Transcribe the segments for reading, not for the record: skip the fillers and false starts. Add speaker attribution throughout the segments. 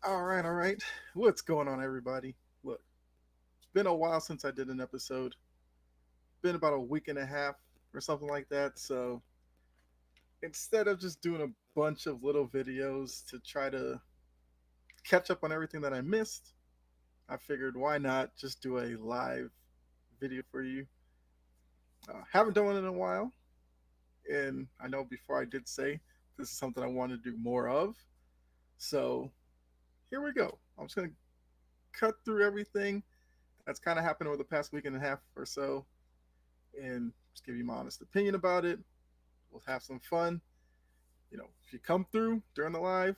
Speaker 1: All right. What's going on, everybody? Look, it's been a while since I did an episode. Been about a week and a half or something like that. So instead of just doing a bunch of little videos to try to catch up on everything that I missed, I figured why not just do a live video for you. Haven't done one in a while, and I know before I did say this is something I want to do more of. So here we go. I'm just gonna cut through everything that's kind of happened over the past week and a half or so and just give you my honest opinion about it. We'll have some fun. If you come through during the live,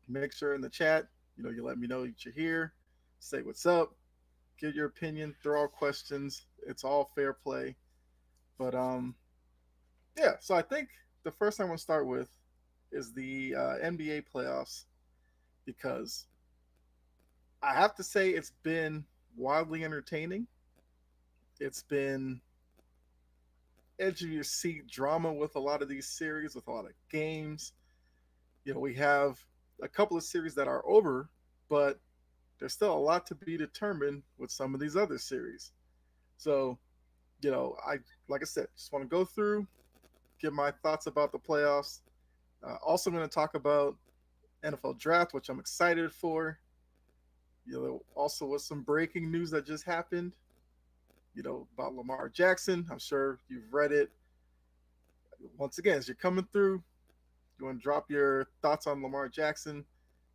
Speaker 1: make sure in the chat, you let me know that you're here, say what's up, give your opinion, throw out questions. It's all fair play. But yeah, so I think the first thing I'm gonna start with is the NBA playoffs because I have to say it's been wildly entertaining. It's been edge of your seat drama with a lot of these series, with a lot of games. We have a couple of series that are over, but there's still a lot to be determined with some of these other series. So, I like I said, just want to go through, give my thoughts about the playoffs. Also, going to talk about NFL draft, which I'm excited for. Also with some breaking news that just happened. About Lamar Jackson. I'm sure you've read it. Once again, as you're coming through, you want to drop your thoughts on Lamar Jackson,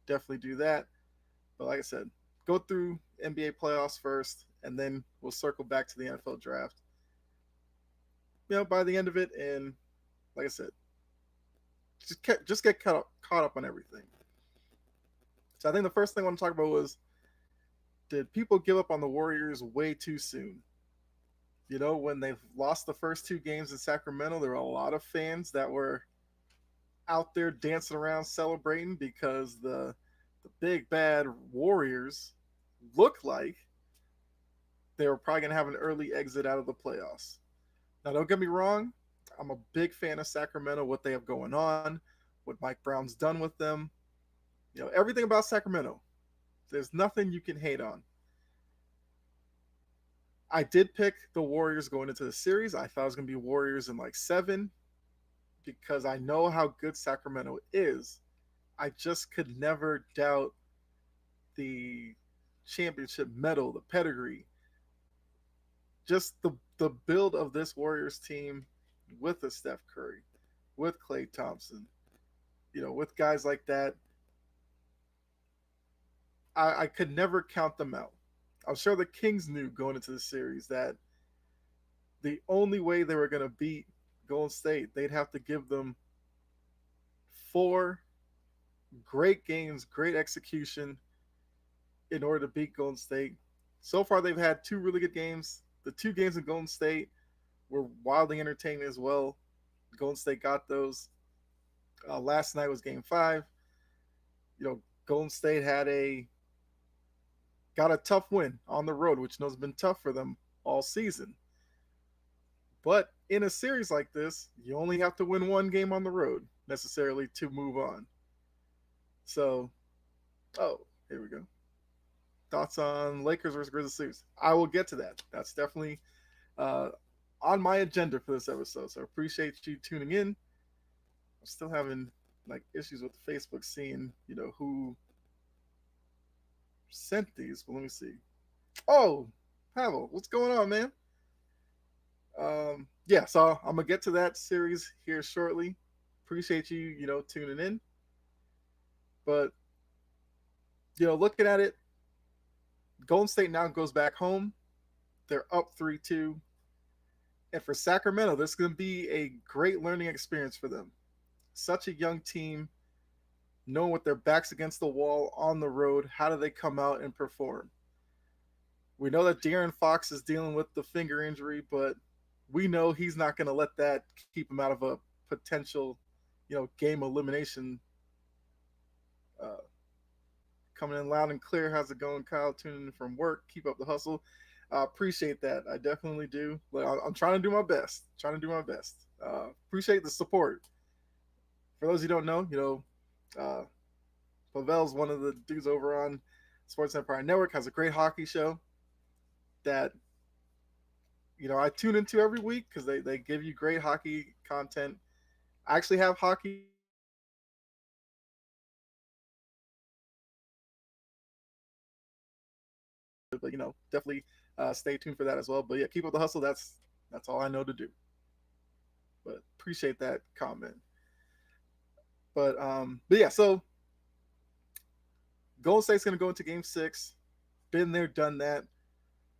Speaker 1: definitely do that. But like I said, go through NBA playoffs first, and then we'll circle back to the NFL draft. By the end of it, and like I said, just get caught up on everything. So I think the first thing I want to talk about was, did people give up on the Warriors way too soon? When they've lost the first two games in Sacramento, there were a lot of fans that were out there dancing around celebrating because the big bad Warriors looked like they were probably going to have an early exit out of the playoffs. Now, don't get me wrong, I'm a big fan of Sacramento, what they have going on, what Mike Brown's done with them. Everything about Sacramento. There's nothing you can hate on. I did pick the Warriors going into the series. I thought it was going to be Warriors in like 7 because I know how good Sacramento is. I just could never doubt the championship medal, the pedigree, just the build of this Warriors team with a Steph Curry, with Klay Thompson, with guys like that. I could never count them out. I'm sure the Kings knew going into the series that the only way they were going to beat Golden State, they'd have to give them 4 great games, great execution in order to beat Golden State. So far, they've had 2 really good games. The 2 games in Golden State were wildly entertaining as well. Golden State got those. Last night was Game 5. Golden State got a tough win on the road, which has been tough for them all season. But in a series like this, you only have to win 1 game on the road necessarily to move on. So, here we go. Thoughts on Lakers versus Grizzlies? I will get to that. That's definitely on my agenda for this episode. So appreciate you tuning in. I'm still having like issues with Facebook seeing who sent these. But let me see. Oh, Pavel, what's going on, man? Yeah, so I'm gonna get to that series here shortly. Appreciate you, tuning in. But looking at it, Golden State now goes back home. They're up 3-2. And for Sacramento, this is going to be a great learning experience for them. Such a young team, knowing with their backs against the wall on the road, how do they come out and perform? We know that De'Aaron Fox is dealing with the finger injury, but we know he's not going to let that keep him out of a potential, game elimination. Uh, Coming in loud and clear. How's it going, Kyle? Tuning in from work. Keep up the hustle. I appreciate that. I definitely do. I'm trying to do my best. Appreciate the support. For those who don't know, Pavel's one of the dudes over on Sports Empire Network, has a great hockey show that I tune into every week because they give you great hockey content. I actually have hockey on my but definitely stay tuned for that as well. But yeah, keep up the hustle. That's all I know to do. But appreciate that comment. But yeah, so Golden State's gonna go into Game 6. Been there, done that.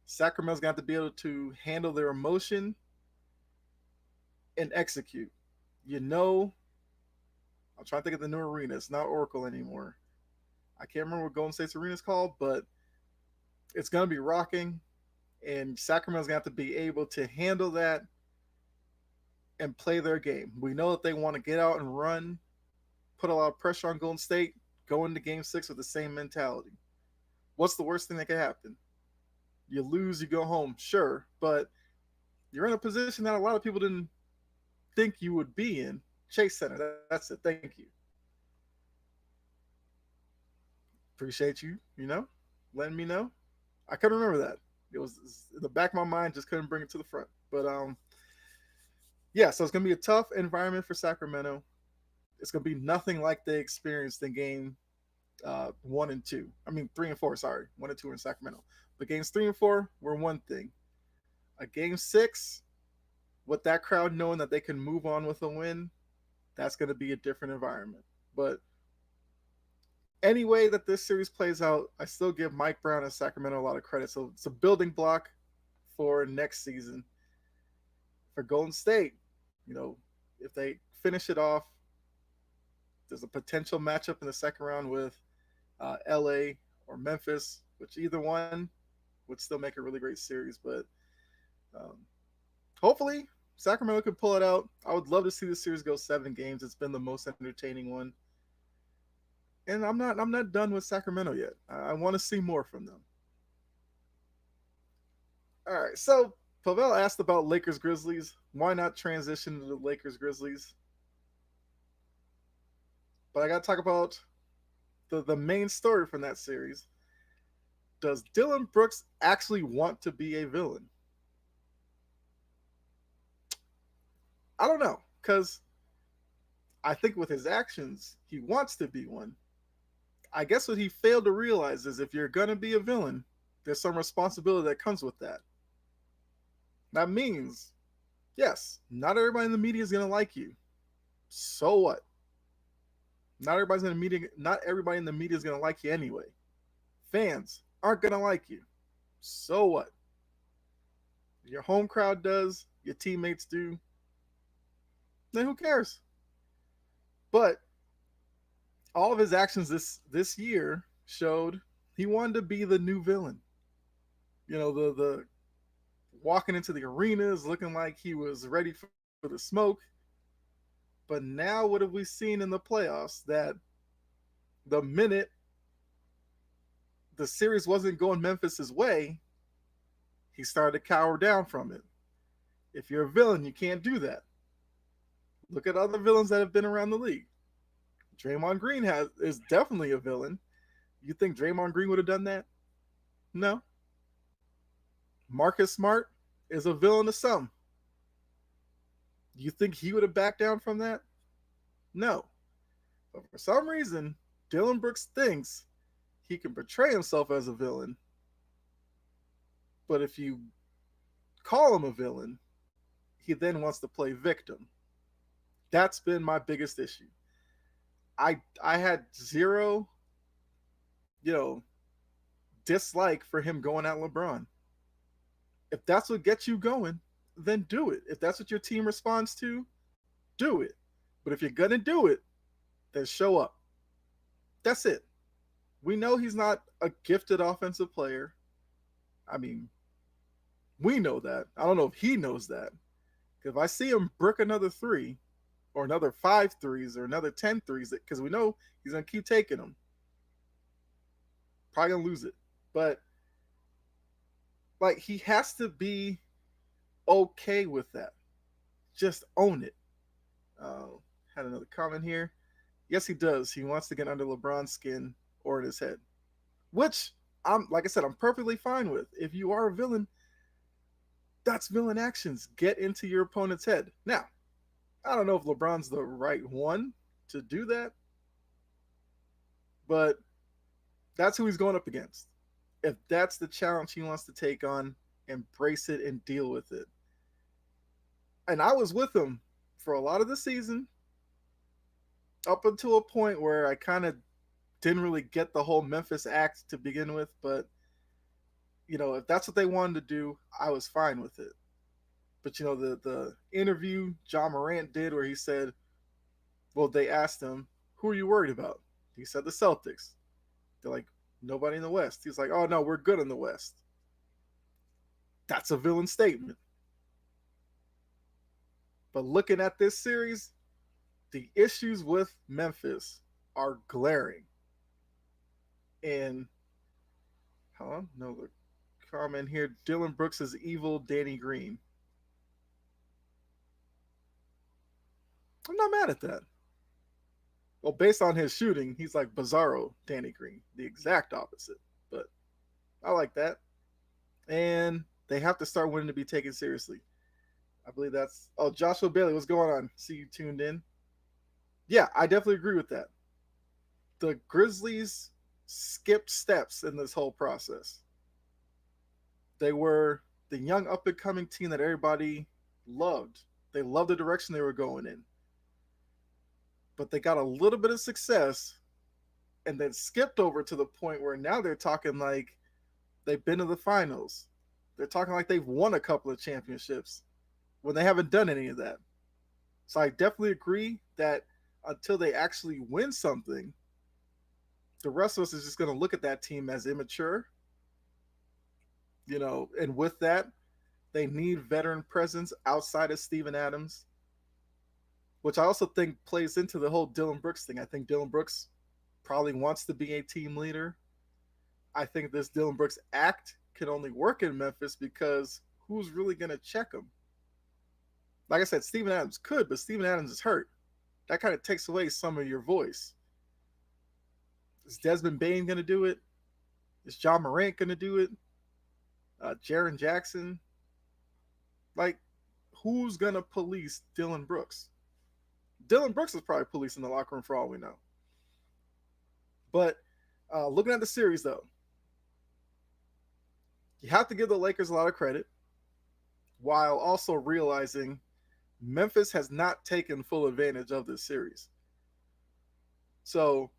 Speaker 1: Sacramento's got to be able to handle their emotion and execute. You know, I'm trying to think of the new arena. It's not Oracle anymore. I can't remember what Golden State's arena is called, but it's gonna be rocking, and Sacramento's gonna have to be able to handle that and play their game. We know that they want to get out and run, put a lot of pressure on Golden State, go into Game 6 with the same mentality. What's the worst thing that could happen? You lose, you go home, sure, but you're in a position that a lot of people didn't think you would be in. Chase Center, that's it. Thank you. Appreciate you, letting me know. I couldn't remember that. It was in the back of my mind, just couldn't bring it to the front. But yeah, so it's gonna be a tough environment for Sacramento. It's gonna be nothing like they experienced in game 1 and 2. I mean 3 and 4. Sorry, 1 and 2 are in Sacramento. But games 3 and 4 were one thing. A game 6, with that crowd knowing that they can move on with a win, that's going to be a different environment. But any way that this series plays out, I still give Mike Brown and Sacramento a lot of credit. So it's a building block for next season. For Golden State, if they finish it off, there's a potential matchup in the second round with LA or Memphis, which either one would still make a really great series. But um, hopefully Sacramento could pull it out. I would love to see this series go 7 games. It's been the most entertaining one. And I'm not done with Sacramento yet. I want to see more from them. All right, so Pavel asked about Lakers Grizzlies. Why not transition to the Lakers Grizzlies? But I got to talk about the main story from that series. Does Dillon Brooks actually want to be a villain? I don't know, because I think with his actions, he wants to be one. I guess what he failed to realize is if you're going to be a villain, there's some responsibility that comes with that. That means, yes, not everybody in the media is going to like you. So what? Not everybody in the media is going to like you anyway. Fans aren't going to like you. So what? Your home crowd does, your teammates do. Then who cares? But all of his actions this year showed he wanted to be the new villain. The walking into the arenas looking like he was ready for the smoke. But now what have we seen in the playoffs? That the minute the series wasn't going Memphis's way, he started to cower down from it. If you're a villain, you can't do that. Look at other villains that have been around the league. Draymond Green is definitely a villain. You think Draymond Green would have done that? No. Marcus Smart is a villain to some. You think he would have backed down from that? No. But for some reason, Dillon Brooks thinks he can portray himself as a villain. But if you call him a villain, he then wants to play victim. That's been my biggest issue. I had zero, you know, dislike for him going at LeBron. If that's what gets you going, then do it. If that's what your team responds to, do it. But if you're gonna do it, then show up. That's it. We know he's not a gifted offensive player. I mean, we know that. I don't know if he knows that. If I see him brick another three, or another 5 threes, or another 10 threes, because we know he's gonna keep taking them, probably gonna lose it. But like, he has to be okay with that. Just own it. Had another comment here. Yes, he does. He wants to get under LeBron's skin or in his head, which I'm like I said, I'm perfectly fine with. If you are a villain, that's villain actions. Get into your opponent's head. Now, I don't know if LeBron's the right one to do that, but that's who he's going up against. If that's the challenge he wants to take on, embrace it and deal with it. And I was with him for a lot of the season, up until a point where I kind of didn't really get the whole Memphis act to begin with. But, if that's what they wanted to do, I was fine with it. But, the interview John Morant did where he said, well, they asked him, who are you worried about? He said the Celtics. They're like, nobody in the West. He's like, oh, no, we're good in the West. That's a villain statement. But looking at this series, the issues with Memphis are glaring. And, hold on, no, the comment here, Dillon Brooks is evil Danny Green. I'm not mad at that. Well, based on his shooting, he's like Bizarro Danny Green, the exact opposite. But I like that. And they have to start winning to be taken seriously. I believe that's. Oh, Joshua Bailey, what's going on? See you tuned in. Yeah, I definitely agree with that. The Grizzlies skipped steps in this whole process. They were the young up and coming team that everybody loved. They loved the direction they were going in. But they got a little bit of success and then skipped over to the point where now they're talking like they've been to the finals. They're talking like they've won a couple of championships when they haven't done any of that. So I definitely agree that until they actually win something, the rest of us is just going to look at that team as immature. And with that, they need veteran presence outside of Steven Adams, which I also think plays into the whole Dillon Brooks thing. I think Dillon Brooks probably wants to be a team leader. I think this Dillon Brooks act can only work in Memphis because who's really going to check him? Like I said, Steven Adams could, but Steven Adams is hurt. That kind of takes away some of your voice. Is Desmond Bane going to do it? Is John Morant going to do it? Jaren Jackson? Like, who's going to police Dillon Brooks? Dillon Brooks is probably policing the locker room for all we know. But looking at the series, though, you have to give the Lakers a lot of credit while also realizing Memphis has not taken full advantage of this series. So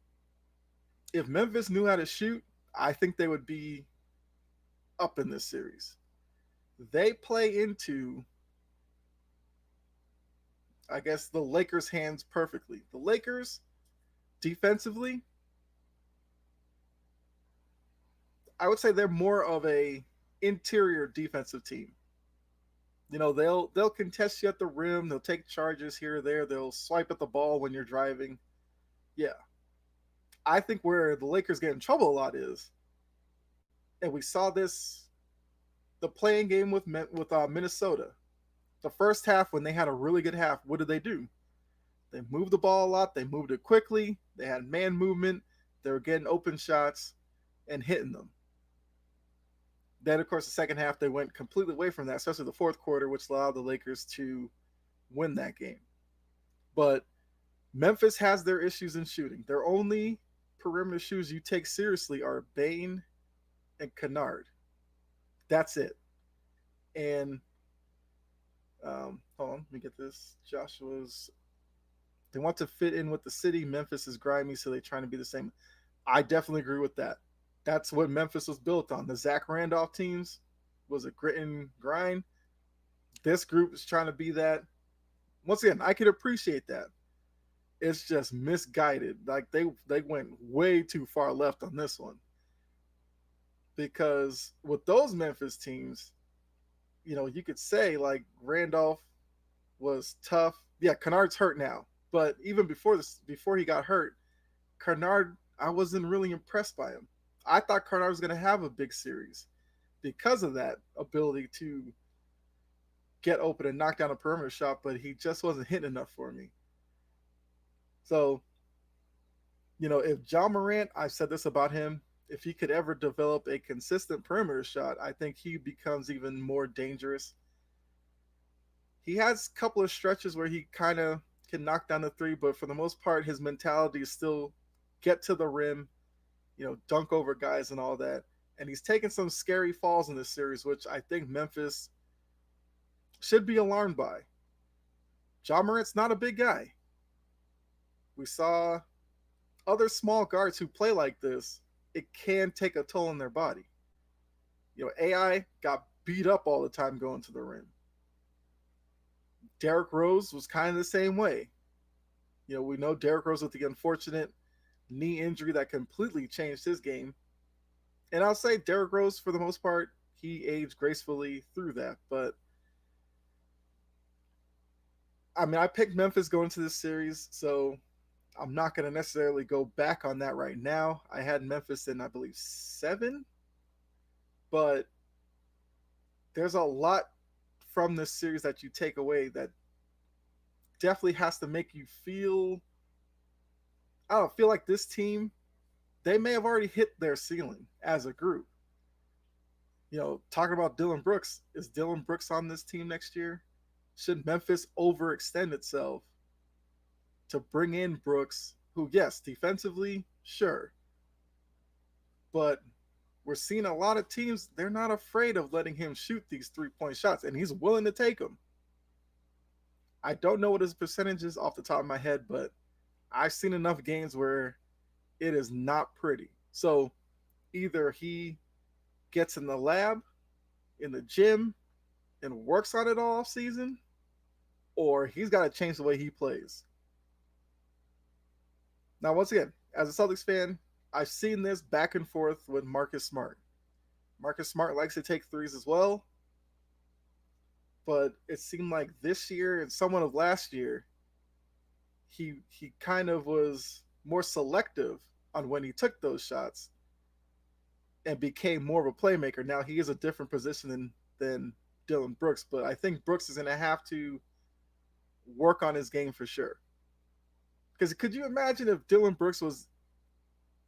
Speaker 1: if Memphis knew how to shoot, I think they would be up in this series. They play into, I guess, the Lakers' hands perfectly. The Lakers, defensively, I would say they're more of a interior defensive team. They'll contest you at the rim. They'll take charges here or there. They'll swipe at the ball when you're driving. Yeah. I think where the Lakers get in trouble a lot is, and we saw this, the playing game with Minnesota. The first half, when they had a really good half, what did they do? They moved the ball a lot. They moved it quickly. They had man movement. They were getting open shots and hitting them. Then, of course, the second half, they went completely away from that, especially the fourth quarter, which allowed the Lakers to win that game. But Memphis has their issues in shooting. Their only perimeter shooters you take seriously are Bane and Kennard. That's it. And hold on, let me get this. They want to fit in with the city. Memphis is grimy, so they're trying to be the same. I definitely agree with that. That's what Memphis was built on. The Zach Randolph teams was a grit and grind. This group is trying to be that. Once again, I could appreciate that. It's just misguided. Like they went way too far left on this one. Because with those Memphis teams, you could say like Randolph was tough. Yeah, Kennard's hurt now. But even before he got hurt, Kennard, I wasn't really impressed by him. I thought Kennard was going to have a big series because of that ability to get open and knock down a perimeter shot, but he just wasn't hitting enough for me. So If John Morant, I've said this about him, if he could ever develop a consistent perimeter shot, I think he becomes even more dangerous. He has a couple of stretches where he kind of can knock down the three, but for the most part, his mentality is still get to the rim, dunk over guys and all that. And he's taken some scary falls in this series, which I think Memphis should be alarmed by. John Morant's not a big guy. We saw other small guards who play like this, it can take a toll on their body. AI got beat up all the time going to the rim. Derrick Rose was kind of the same way. We know Derrick Rose with the unfortunate knee injury that completely changed his game. And I'll say Derrick Rose, for the most part, he aged gracefully through that. But I mean, I picked Memphis going into this series, so I'm not going to necessarily go back on that right now. I had Memphis in, I believe, 7. But there's a lot from this series that you take away that definitely has to make you feel, I don't feel like this team, they may have already hit their ceiling as a group. Talking about Dillon Brooks, is Dillon Brooks on this team next year? Should Memphis overextend itself to bring in Brooks, who, yes, defensively, sure. But we're seeing a lot of teams, they're not afraid of letting him shoot these 3-point shots, and he's willing to take them. I don't know what his percentage is off the top of my head, but I've seen enough games where it is not pretty. So either he gets in the lab, in the gym, and works on it all off season, or he's got to change the way he plays. Now, once again, as a Celtics fan, I've seen this back and forth with Marcus Smart. Marcus Smart likes to take threes as well, but it seemed like this year and somewhat of last year, he kind of was more selective on when he took those shots and became more of a playmaker. Now he is a different position than Dillon Brooks, but I think Brooks is going to have to work on his game for sure. Because could you imagine if Dillon Brooks was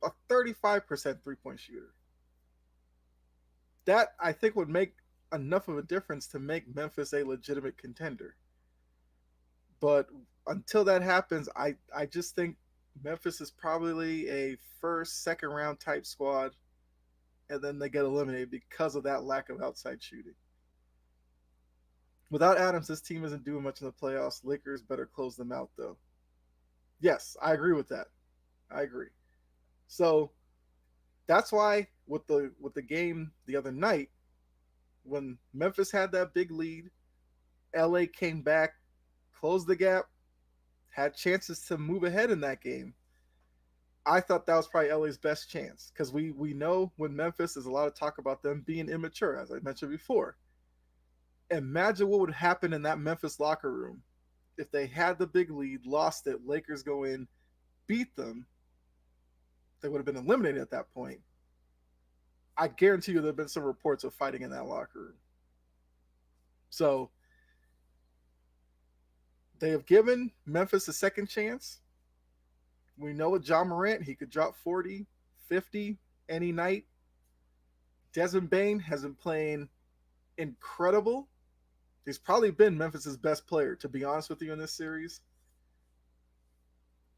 Speaker 1: a 35% three-point shooter? That, I think, would make enough of a difference to make Memphis a legitimate contender. But until that happens, I just think Memphis is probably a first, second round type squad, and then they get eliminated because of that lack of outside shooting. Without Adams, this team isn't doing much in the playoffs. Lakers better close them out, though. Yes, I agree with that. I agree. So that's why with the game the other night, when Memphis had that big lead, LA came back, closed the gap, had chances to move ahead in that game. I thought that was probably LA's best chance because we know when Memphis, there's a lot of talk about them being immature, as I mentioned before. Imagine what would happen in that Memphis locker room if they had the big lead, lost it, Lakers go in, beat them. They would have been eliminated at that point. I guarantee you there have been some reports of fighting in that locker room. So they have given Memphis a second chance. We know with John Morant, he could drop 40, 50 any night. Desmond Bane has been playing incredible. He's probably been Memphis's best player, to be honest with you, in this series.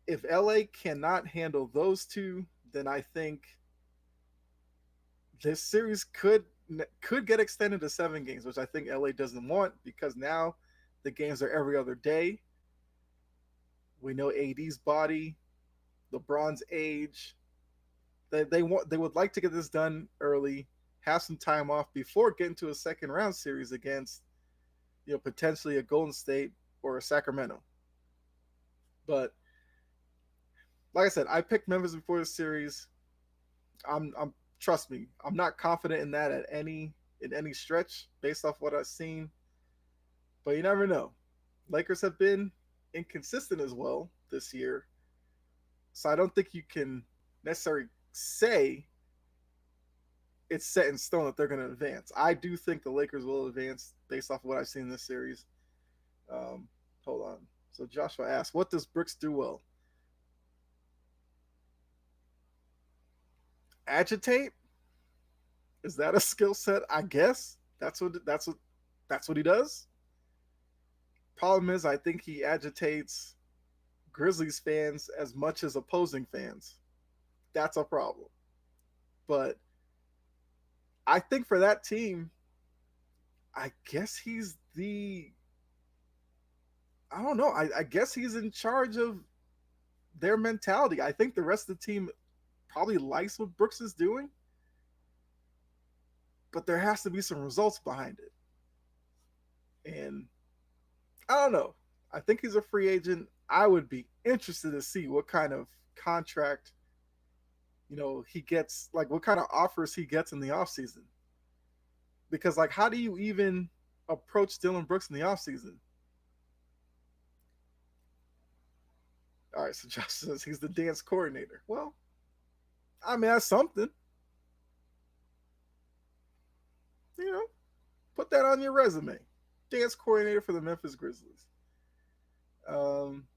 Speaker 1: If LA cannot handle those two, then I think this series could get extended to 7 games, which I think LA doesn't want because now the games are every other day. We know AD's body, LeBron's age. They would like to get this done early, have some time off before getting to a second round series against, potentially a Golden State or a Sacramento. But like I said, I picked Memphis before the series. I'm trust me, I'm not confident in that in any stretch based off what I've seen. But you never know. Lakers have been inconsistent as well this year. So I don't think you can necessarily say it's set in stone that they're going to advance. I do think the Lakers will advance based off of what I've seen in this series. Hold on. So Joshua asked, what does Brooks do well? Agitate? Is that a skill set? I guess that's what he does. Problem is, I think he agitates Grizzlies fans as much as opposing fans. That's a problem. But I think for that team, I guess he's the I don't know. I guess he's in charge of their mentality. I think the rest of the team probably likes what Brooks is doing, but there has to be some results behind it. And I don't know. I think he's a free agent. I would be interested to see what kind of contract, he gets, like what kind of offers he gets in the offseason. Because like how do you even approach Dylan Brooks in the offseason? All right, so Josh says he's the dance coordinator. Well, I mean that's something. You know, put that on your resume. Dance coordinator for the Memphis Grizzlies. Um,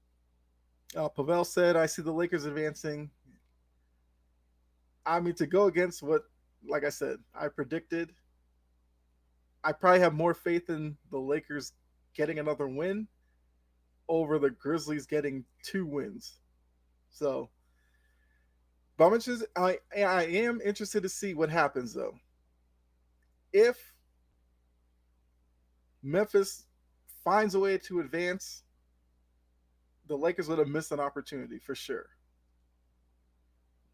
Speaker 1: Pavel said, "I see the Lakers advancing." I mean, to go against what, like I said, I predicted, I probably have more faith in the Lakers getting another win over the Grizzlies getting 2 wins. So, but I am interested to see what happens though. If Memphis finds a way to advance, the Lakers would have missed an opportunity for sure.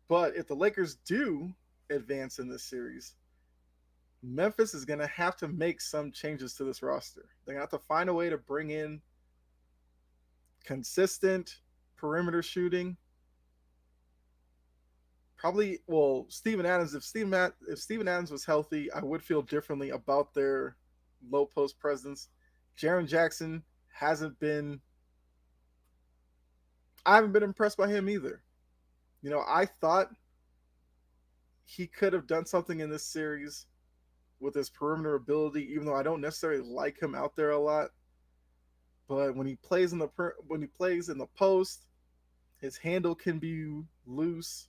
Speaker 1: But if the Lakers do advance in this series, Memphis is going to have to make some changes to this roster. They're going to have to find a way to bring in consistent perimeter shooting. Probably, well, Steven Adams. If Steven Adams was healthy, I would feel differently about their low post presence. Jaren Jackson hasn't been. I haven't been impressed by him either. I thought he could have done something in this series with his perimeter ability, even though I don't necessarily like him out there a lot. But when he plays in the post, his handle can be loose.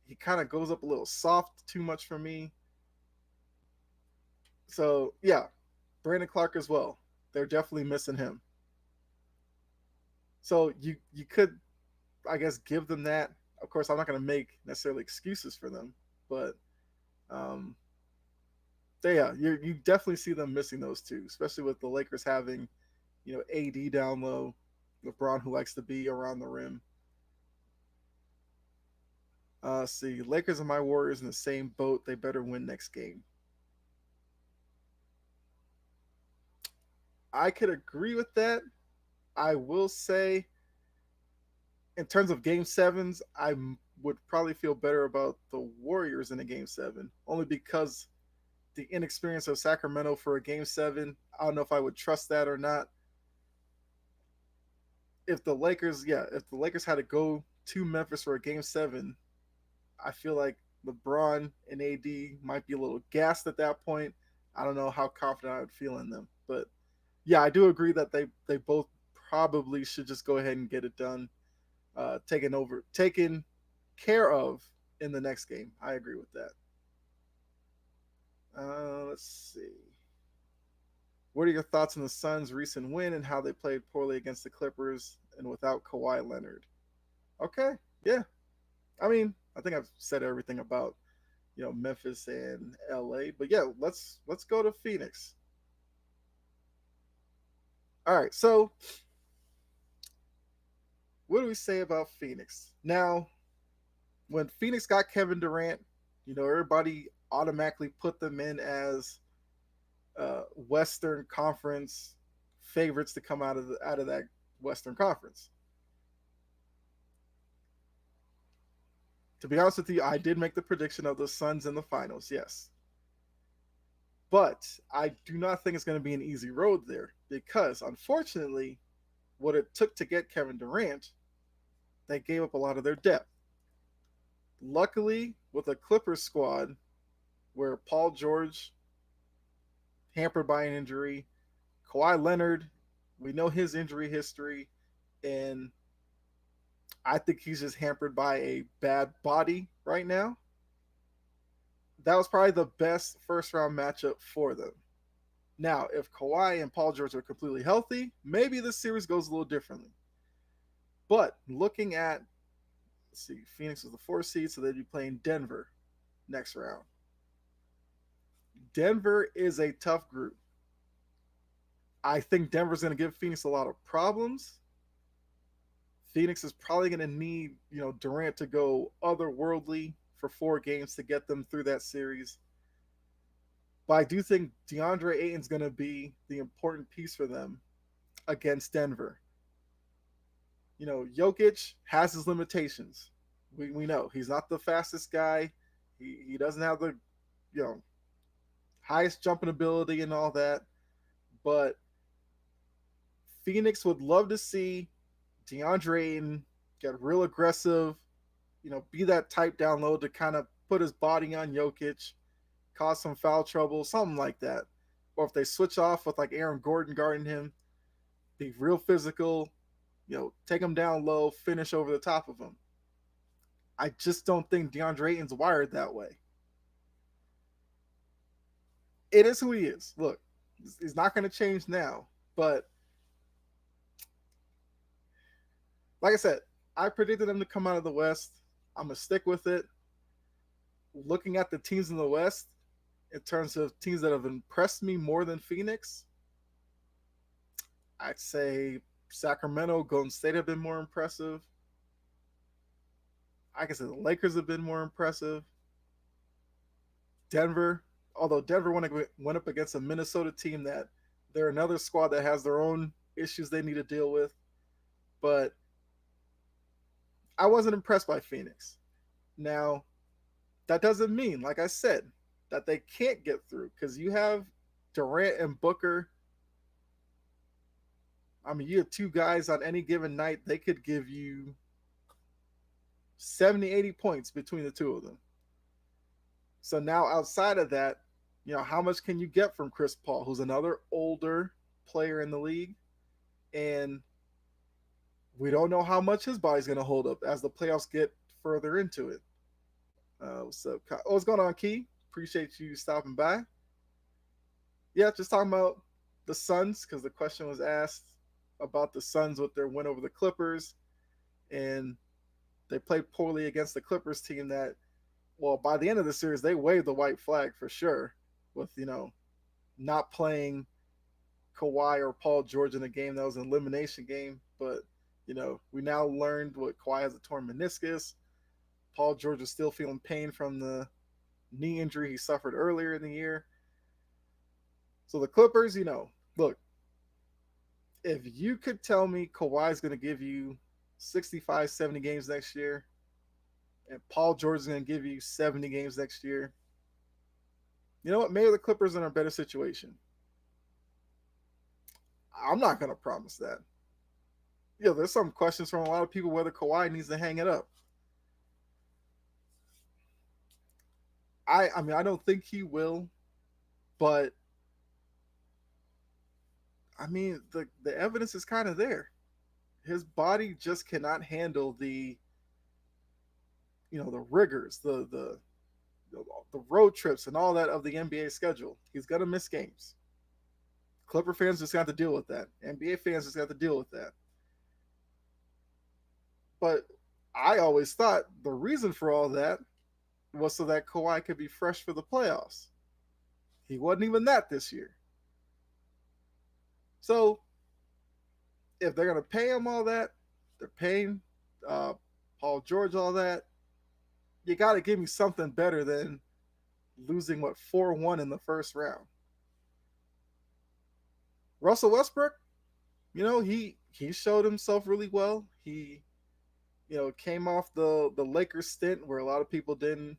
Speaker 1: He kind of goes up a little soft too much for me. So yeah, Brandon Clark as well. They're definitely missing him. So you could, I guess, give them that. Of course, I'm not going to make necessarily excuses for them, but um, yeah, you definitely see them missing those two, especially with the Lakers having, AD down low, LeBron who likes to be around the rim. See, Lakers and my Warriors in the same boat. They better win next game. I could agree with that. I will say, in terms of game sevens, I would probably feel better about the Warriors in a game seven, only because the inexperience of Sacramento for a game seven. I don't know if I would trust that or not. If the Lakers had to go to Memphis for a game seven, I feel like LeBron and AD might be a little gassed at that point. I don't know how confident I would feel in them, but yeah, I do agree that they both probably should just go ahead and get it done, taken care of in the next game. I agree with that. Let's see. What are your thoughts on the Suns' recent win and how they played poorly against the Clippers and without Kawhi Leonard? Okay, yeah. I mean, I think I've said everything about Memphis and LA, but yeah, let's go to Phoenix. All right, so what do we say about Phoenix now? When Phoenix got Kevin Durant, everybody automatically put them in as Western Conference favorites to come out of that Western Conference. To be honest with you, I did make the prediction of the Suns in the finals, yes. But I do not think it's going to be an easy road there because, unfortunately, what it took to get Kevin Durant, they gave up a lot of their depth. Luckily, with a Clippers squad where Paul George hampered by an injury, Kawhi Leonard, we know his injury history, and I think he's just hampered by a bad body right now. that was probably the best first round matchup for them. Now, if Kawhi and Paul George are completely healthy, maybe this series goes a little differently. But looking at, let's see, Phoenix was the 4th seed, so they'd be playing Denver next round. Denver is a tough group. I think Denver's going to give Phoenix a lot of problems. Phoenix is probably going to need, Durant to go otherworldly for 4 games to get them through that series. But I do think DeAndre Ayton's going to be the important piece for them against Denver. Jokic has his limitations. We know he's not the fastest guy. He doesn't have the, you know, highest jumping ability and all that. But Phoenix would love to see DeAndre Ayton get real aggressive, be that type down low to kind of put his body on Jokic, cause some foul trouble, something like that. Or if they switch off with like Aaron Gordon guarding him, be real physical, take him down low, finish over the top of him. I just don't think DeAndre Ayton's wired that way. It is who he is. Look, he's not going to change now, but like I said, I predicted him to come out of the West. I'm going to stick with it. Looking at the teams in the West, in terms of teams that have impressed me more than Phoenix, I'd say Sacramento, Golden State have been more impressive. I can say the Lakers have been more impressive. Denver, although Denver went up against a Minnesota team that they're another squad that has their own issues they need to deal with. But I wasn't impressed by Phoenix. Now, that doesn't mean, like I said, that they can't get through, because you have Durant and Booker. I mean, you have two guys on any given night, they could give you 70, 80 points between the two of them. So now outside of that, how much can you get from Chris Paul, who's another older player in the league? And we don't know how much his body's going to hold up as the playoffs get further into it. What's up? What's going on, Key? Appreciate you stopping by. Yeah, just talking about the Suns, because the question was asked about the Suns with their win over the Clippers. And they played poorly against the Clippers team that, well, by the end of the series, they waved the white flag for sure with, not playing Kawhi or Paul George in a game that was an elimination game. But, we now learned what Kawhi has a torn meniscus. Paul George is still feeling pain from the knee injury he suffered earlier in the year. So the Clippers, look, if you could tell me Kawhi's going to give you 65, 70 games next year, and Paul George is going to give you 70 games next year, you know what? Maybe the Clippers are in a better situation. I'm not going to promise that. There's some questions from a lot of people whether Kawhi needs to hang it up. I mean, I don't think he will, but I mean, the evidence is kind of there. His body just cannot handle the rigors, the road trips and all that of the NBA schedule. He's gonna miss games. Clipper fans just got to deal with that. NBA fans just got to deal with that. But I always thought the reason for all that was so that Kawhi could be fresh for the playoffs. He wasn't even that this year. So if they're going to pay him all that, they're paying Paul George all that, you got to give me something better than losing, 4-1 in the first round. Russell Westbrook, he showed himself really well. He, came off the Lakers stint where a lot of people didn't,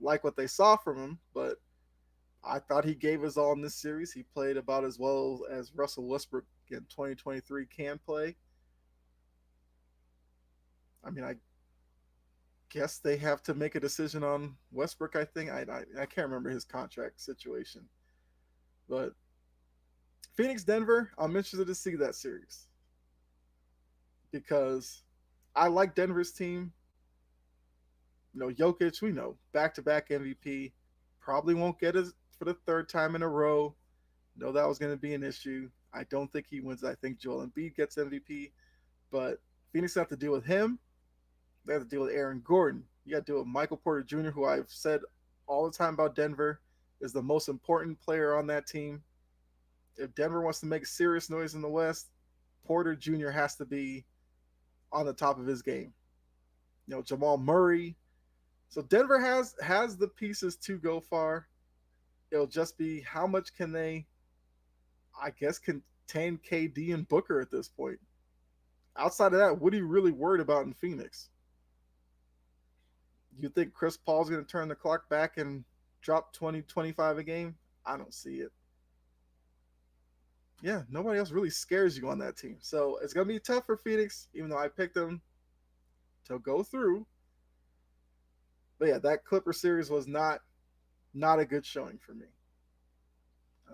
Speaker 1: like what they saw from him, but I thought he gave his all in this series. He played about as well as Russell Westbrook in 2023 can play. I mean, I guess they have to make a decision on Westbrook, I think. I can't remember his contract situation. But Phoenix, Denver, I'm interested to see that series. Because I like Denver's team. Jokic, we know, back-to-back MVP, probably won't get it for the third time in a row. Know that was going to be an issue. I don't think he wins. I think Joel Embiid gets MVP, but Phoenix have to deal with him. They have to deal with Aaron Gordon. You got to deal with Michael Porter Jr., who I've said all the time about Denver is the most important player on that team. If Denver wants to make serious noise in the West, Porter Jr. has to be on the top of his game. Jamal Murray. So Denver has the pieces to go far. It'll just be how much can they, I guess, contain KD and Booker at this point. Outside of that, what are you really worried about in Phoenix? You think Chris Paul's going to turn the clock back and drop 20, 25 a game? I don't see it. Yeah, nobody else really scares you on that team. So it's going to be tough for Phoenix, even though I picked them to go through. But yeah, that Clipper series was not a good showing for me.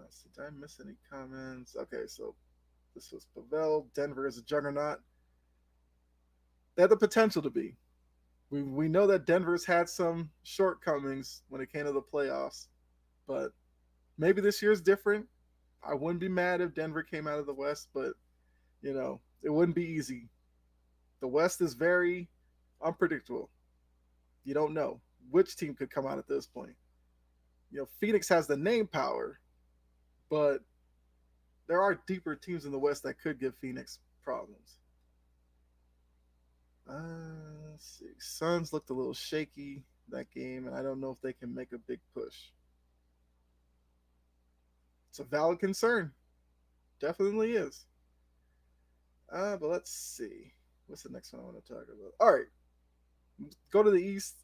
Speaker 1: So did I miss any comments? Okay, so this was Pavel. Denver is a juggernaut. They had the potential to be. We know that Denver's had some shortcomings when it came to the playoffs, but maybe this year's different. I wouldn't be mad if Denver came out of the West, but it wouldn't be easy. The West is very unpredictable. You don't know which team could come out at this point. Phoenix has the name power, but there are deeper teams in the West that could give Phoenix problems. Let's see. Suns looked a little shaky that game, and I don't know if they can make a big push. It's a valid concern. Definitely is. But let's see. What's the next one I want to talk about? All right. Go to the East.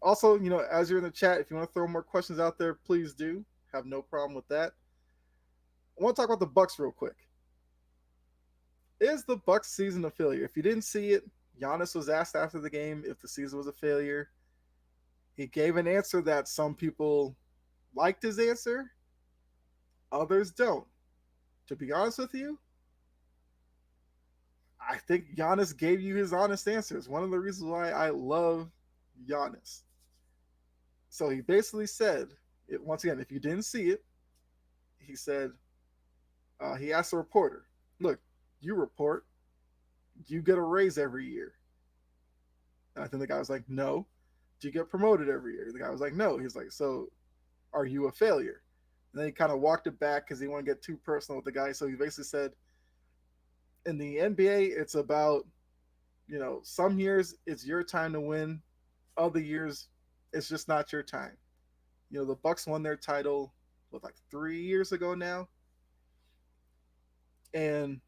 Speaker 1: Also, as you're in the chat, if you want to throw more questions out there, please do. Have no problem with that. I want to talk about the Bucks real quick. Is the Bucks season a failure? If you didn't see it, Giannis was asked after the game if the season was a failure. He gave an answer that some people liked his answer, others don't. To be honest with you, I think Giannis gave you his honest answers. One of the reasons why I love Giannis. So he basically said, once again, if you didn't see it, he said, he asked the reporter, look, you report, you get a raise every year. And I think the guy was like, no. Do you get promoted every year? The guy was like, no. He's like, so are you a failure? And then he kind of walked it back because he didn't want to get too personal with the guy. So he basically said, in the NBA, it's about, some years it's your time to win. Other years, it's just not your time. The Bucks won their title, like 3 years ago now. And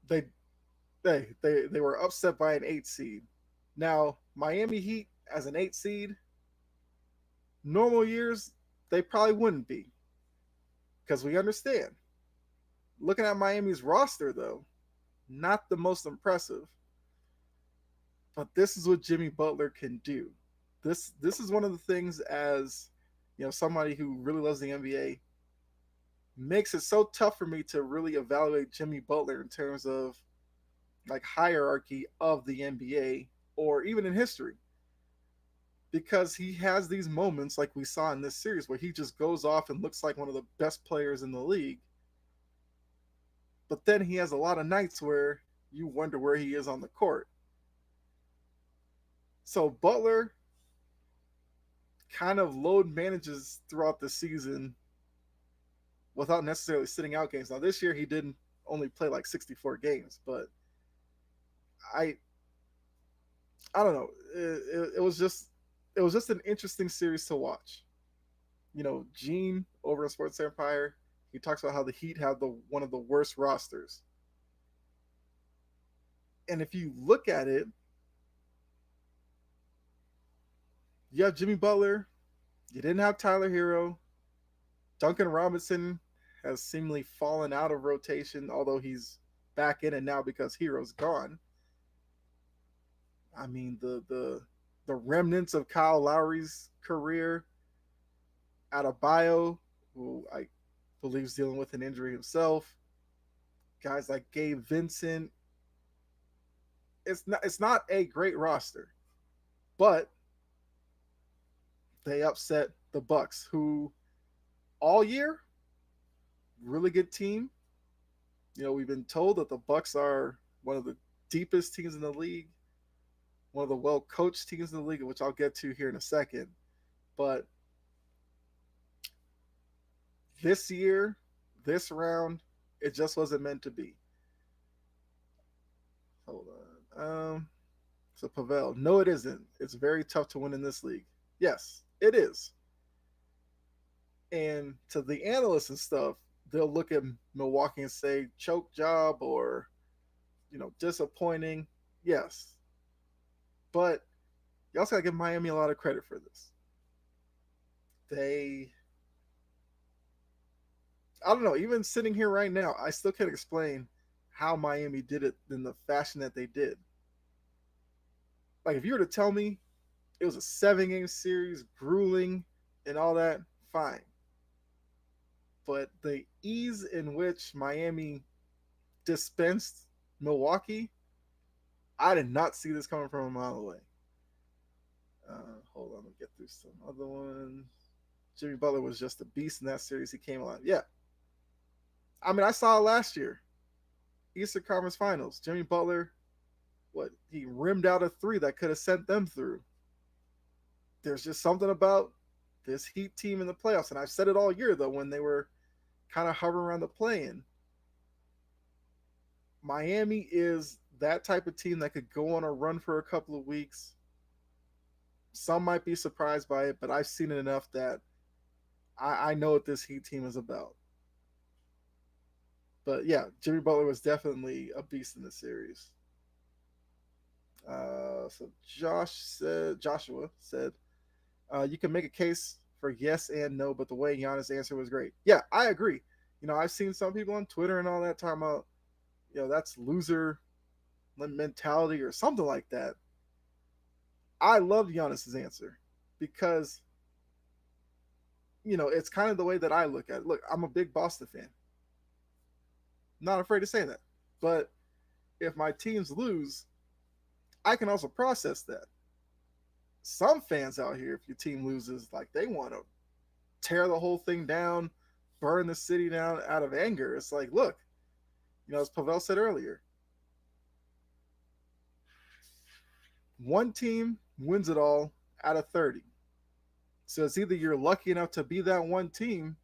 Speaker 1: they were upset by an 8 seed. Now, Miami Heat as an 8 seed, normal years, they probably wouldn't be. Because we understand. Looking at Miami's roster, though, not the most impressive. But this is what Jimmy Butler can do. This is one of the things as, somebody who really loves the NBA, makes it so tough for me to really evaluate Jimmy Butler in terms of like hierarchy of the NBA or even in history. Because he has these moments like we saw in this series where he just goes off and looks like one of the best players in the league. But then he has a lot of nights where you wonder where he is on the court. So Butler kind of load manages throughout the season without necessarily sitting out games. Now this year he didn't only play like 64 games, but I don't know. It was just an interesting series to watch. Gene over in Sports Empire, he talks about how the Heat have one of the worst rosters. And if you look at it, you have Jimmy Butler, you didn't have Tyler Hero, Duncan Robinson has seemingly fallen out of rotation, although he's back in it now because Hero's gone. I mean, the remnants of Kyle Lowry's career, Adebayo, who I believe is dealing with an injury himself, guys like Gabe Vincent, It's not a great roster, but they upset the Bucks, who all year really good team. We've been told that the Bucks are one of the deepest teams in the league, one of the well coached teams in the league, which I'll get to here in a second. But this year, this round, it just wasn't meant to be. Hold on. So Pavel, no, it isn't. It's very tough to win in this league. Yes, it is. And to the analysts and stuff, they'll look at Milwaukee and say choke job or disappointing. Yes, but you also got to give Miami a lot of credit for this. They, I don't know, even sitting here right now, I still can't explain how Miami did it in the fashion that they did. Like, if you were to tell me it was a 7 game series, grueling, and all that, fine. But the ease in which Miami dispensed Milwaukee, I did not see this coming from a mile away. Hold on, let me get through some other ones. Jimmy Butler was just a beast in that series. He came alive. Yeah. I mean, I saw it last year. Eastern Conference Finals. Jimmy Butler, he rimmed out a three that could have sent them through. There's just something about this Heat team in the playoffs. And I've said it all year, though, when they were kind of hovering around the play-in. Miami is that type of team that could go on a run for a couple of weeks. Some might be surprised by it, but I've seen it enough that I know what this Heat team is about. But yeah, Jimmy Butler was definitely a beast in the series. So Joshua said, you can make a case for yes and no, but the way Giannis answered was great. Yeah, I agree. I've seen some people on Twitter and all that talking about, that's loser mentality or something like that. I loved Giannis's answer because, it's kind of the way that I look at it. Look, I'm a big Boston fan. Not afraid to say that. But if my teams lose, I can also process that. Some fans out here, if your team loses, like they want to tear the whole thing down, burn the city down out of anger. It's like, look, as Pavel said earlier, one team wins it all out of 30. So it's either you're lucky enough to be that one team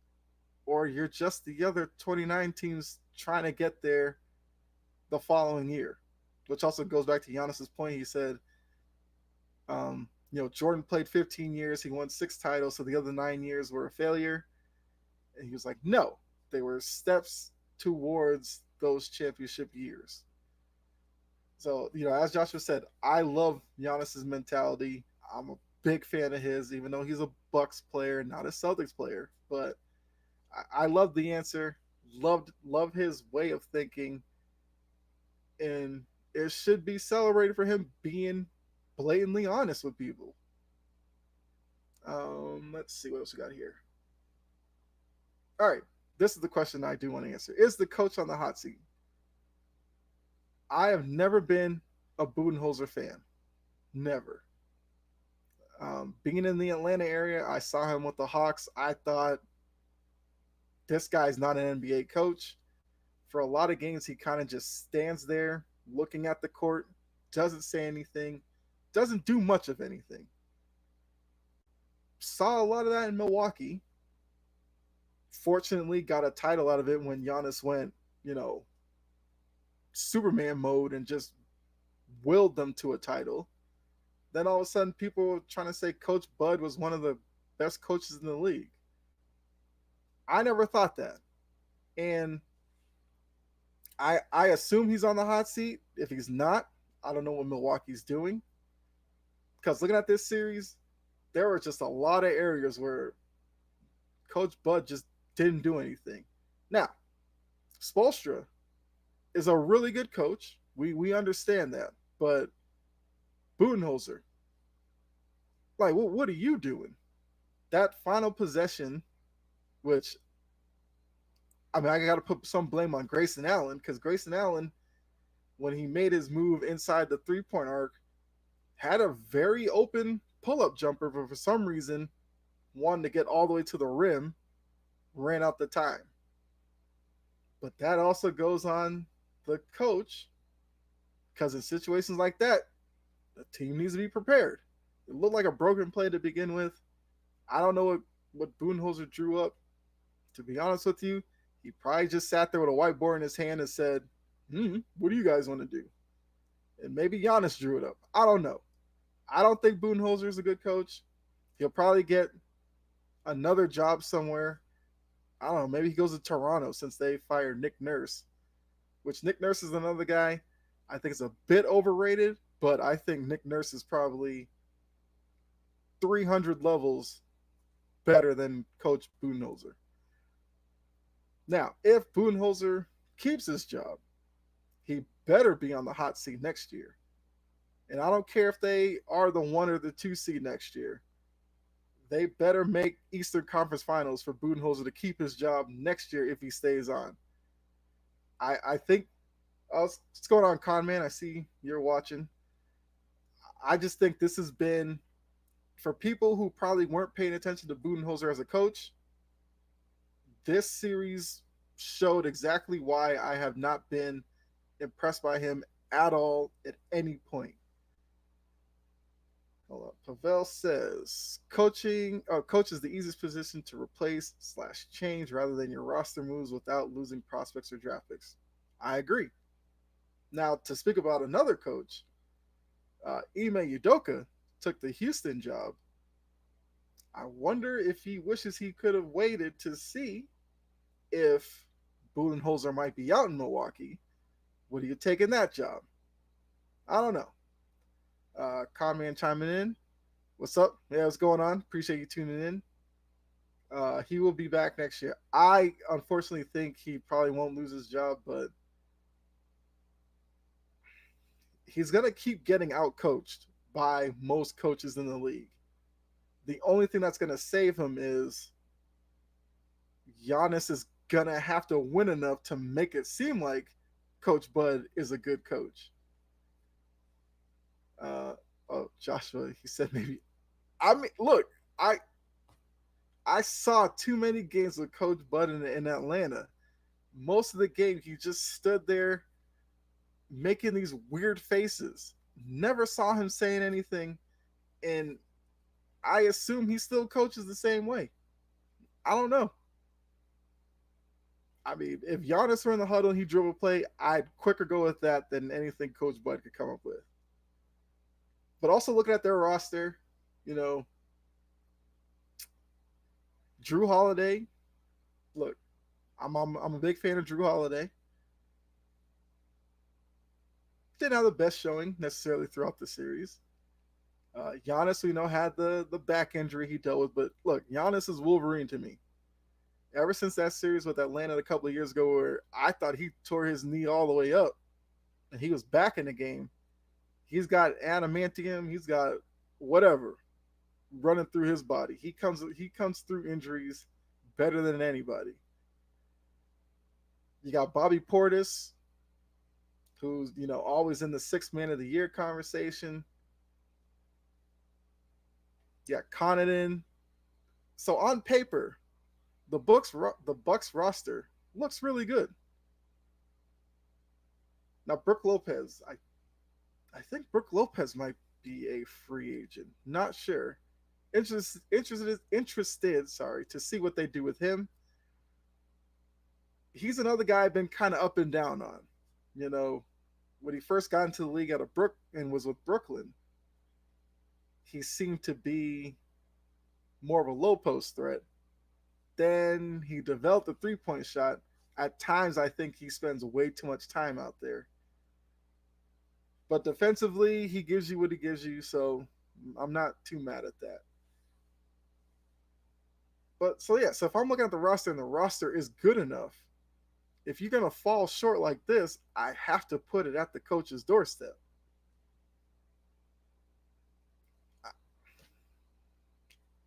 Speaker 1: or you're just the other 29 teams trying to get there the following year, which also goes back to Giannis's point. He said, Jordan played 15 years. He won 6 titles. So the other 9 years were a failure. And he was like, no, they were steps towards those championship years. So, as Joshua said, I love Giannis's mentality. I'm a big fan of his, even though he's a Bucks player, not a Celtics player. But I love the answer. Love his way of thinking. And it should be celebrated for him being blatantly honest with people. Let's see what else we got here. All right. This is the question I do want to answer. Is the coach on the hot seat? I have never been a Budenholzer fan. Never. Being in the Atlanta area, I saw him with the Hawks. I thought, this guy's not an NBA coach. For a lot of games, he kind of just stands there looking at the court, doesn't say anything, doesn't do much of anything. Saw a lot of that in Milwaukee. Fortunately, got a title out of it when Giannis went, Superman mode and just willed them to a title. Then all of a sudden, people were trying to say Coach Bud was one of the best coaches in the league. I never thought that. And I assume he's on the hot seat. If he's not, I don't know what Milwaukee's doing. Because looking at this series, there were just a lot of areas where Coach Bud just didn't do anything. Now, Spoelstra is a really good coach. We understand that. But Budenholzer, like, what are you doing? That final possession, which, I mean, I got to put some blame on Grayson Allen, because Grayson Allen when he made his move inside the 3 point arc, had a very open pull up jumper, but for some reason wanted to get all the way to the rim, ran out the time. But that also goes on the coach, because in situations like that, the team needs to be prepared. It looked like a broken play to begin with. I don't know what Budenholzer drew up. To be honest with you, he probably just sat there with a whiteboard in his hand and said, what do you guys want to do? And maybe Giannis drew it up. I don't know. I don't think Budenholzer is a good coach. He'll probably get another job somewhere. I don't know. Maybe he goes to Toronto since they fired Nick Nurse, which Nick Nurse is another guy I think is a bit overrated, but I think Nick Nurse is probably 300 levels better than Coach Budenholzer. Now, if Budenholzer keeps his job, he better be on the hot seat next year. And I don't care if they are the 1 or the 2 seed next year. They better make Eastern Conference Finals for Budenholzer to keep his job next year if he stays on. I think what's going on, Conman? I see you're watching. I just think this has been, for people who probably weren't paying attention to Budenholzer as a coach, this series showed exactly why I have not been impressed by him at all at any point. Hold up. Pavel says coach is the easiest position to replace / change rather than your roster moves without losing prospects or draft picks. I agree. Now, to speak about another coach, Ime Udoka took the Houston job. I wonder if he wishes he could have waited to see if Budenholzer might be out in Milwaukee. Would he have taken that job? I don't know. Conman chiming in. What's up? Yeah, what's going on? Appreciate you tuning in. He will be back next year. I unfortunately think he probably won't lose his job, but he's going to keep getting out-coached by most coaches in the league. The only thing that's going to save him is Giannis is going to have to win enough to make it seem like Coach Bud is a good coach. Joshua, he said maybe. I mean, look, I saw too many games with Coach Bud in Atlanta. Most of the game, he just stood there making these weird faces. Never saw him saying anything, and I assume he still coaches the same way. I don't know. I mean, if Giannis were in the huddle and he drove a play, I'd quicker go with that than anything Coach Bud could come up with. But also looking at their roster, you know, Drew Holiday. Look, I'm a big fan of Drew Holiday. Didn't have the best showing necessarily throughout the series. Giannis, we know, had the back injury he dealt with, but look, Giannis is Wolverine to me. Ever since that series with Atlanta a couple of years ago, where I thought he tore his knee all the way up, and he was back in the game, he's got adamantium, he's got whatever running through his body. He comes through injuries better than anybody. You got Bobby Portis, who's always in the 6th man of the year conversation. You got Connaughton. So on paper, the Bucks roster looks really good. Now Brook Lopez, I think Brook Lopez might be a free agent. Not sure. Interested, to see what they do with him. He's another guy I've been kind of up and down on. When he first got into the league out of and was with Brooklyn, he seemed to be more of a low post threat. Then he developed a 3-point shot. At times, I think he spends way too much time out there. But defensively, he gives you what he gives you, so I'm not too mad at that. So if I'm looking at the roster and the roster is good enough, if you're going to fall short like this, I have to put it at the coach's doorstep.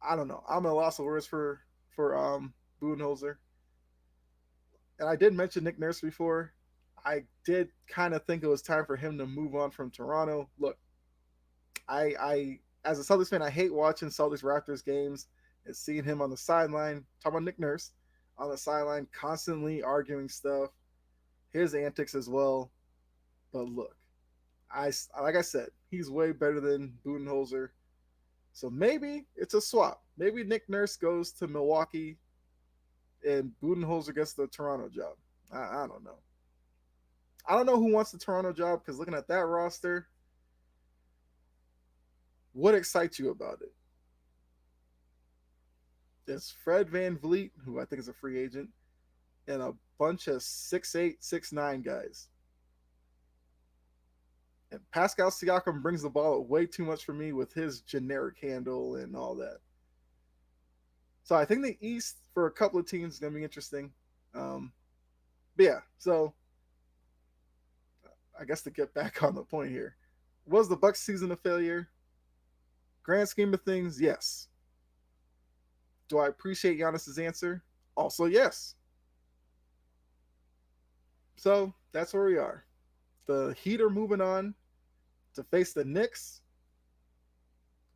Speaker 1: I don't know. I'm at a loss of words for Budenholzer. And I did mention Nick Nurse before. I did kind of think it was time for him to move on from Toronto. Look, I as a Celtics fan, I hate watching Celtics Raptors games and seeing him on the sideline. Talking about Nick Nurse on the sideline, constantly arguing stuff, his antics as well. But look, I like I said, he's way better than Budenholzer. So maybe it's a swap. Maybe Nick Nurse goes to Milwaukee and Budenholzer gets the Toronto job. I don't know. I don't know who wants the Toronto job because looking at that roster, what excites you about it? There's Fred Van Vliet, who I think is a free agent, and a bunch of 6'8", 6'9" guys. And Pascal Siakam brings the ball up way too much for me with his generic handle and all that. So I think the East for a couple of teams is going to be interesting. But yeah, so I guess to get back on the point here, was the Bucks season a failure? Grand scheme of things, yes. Do I appreciate Giannis's answer? Also, yes. So that's where we are. The Heat are moving on to face the Knicks.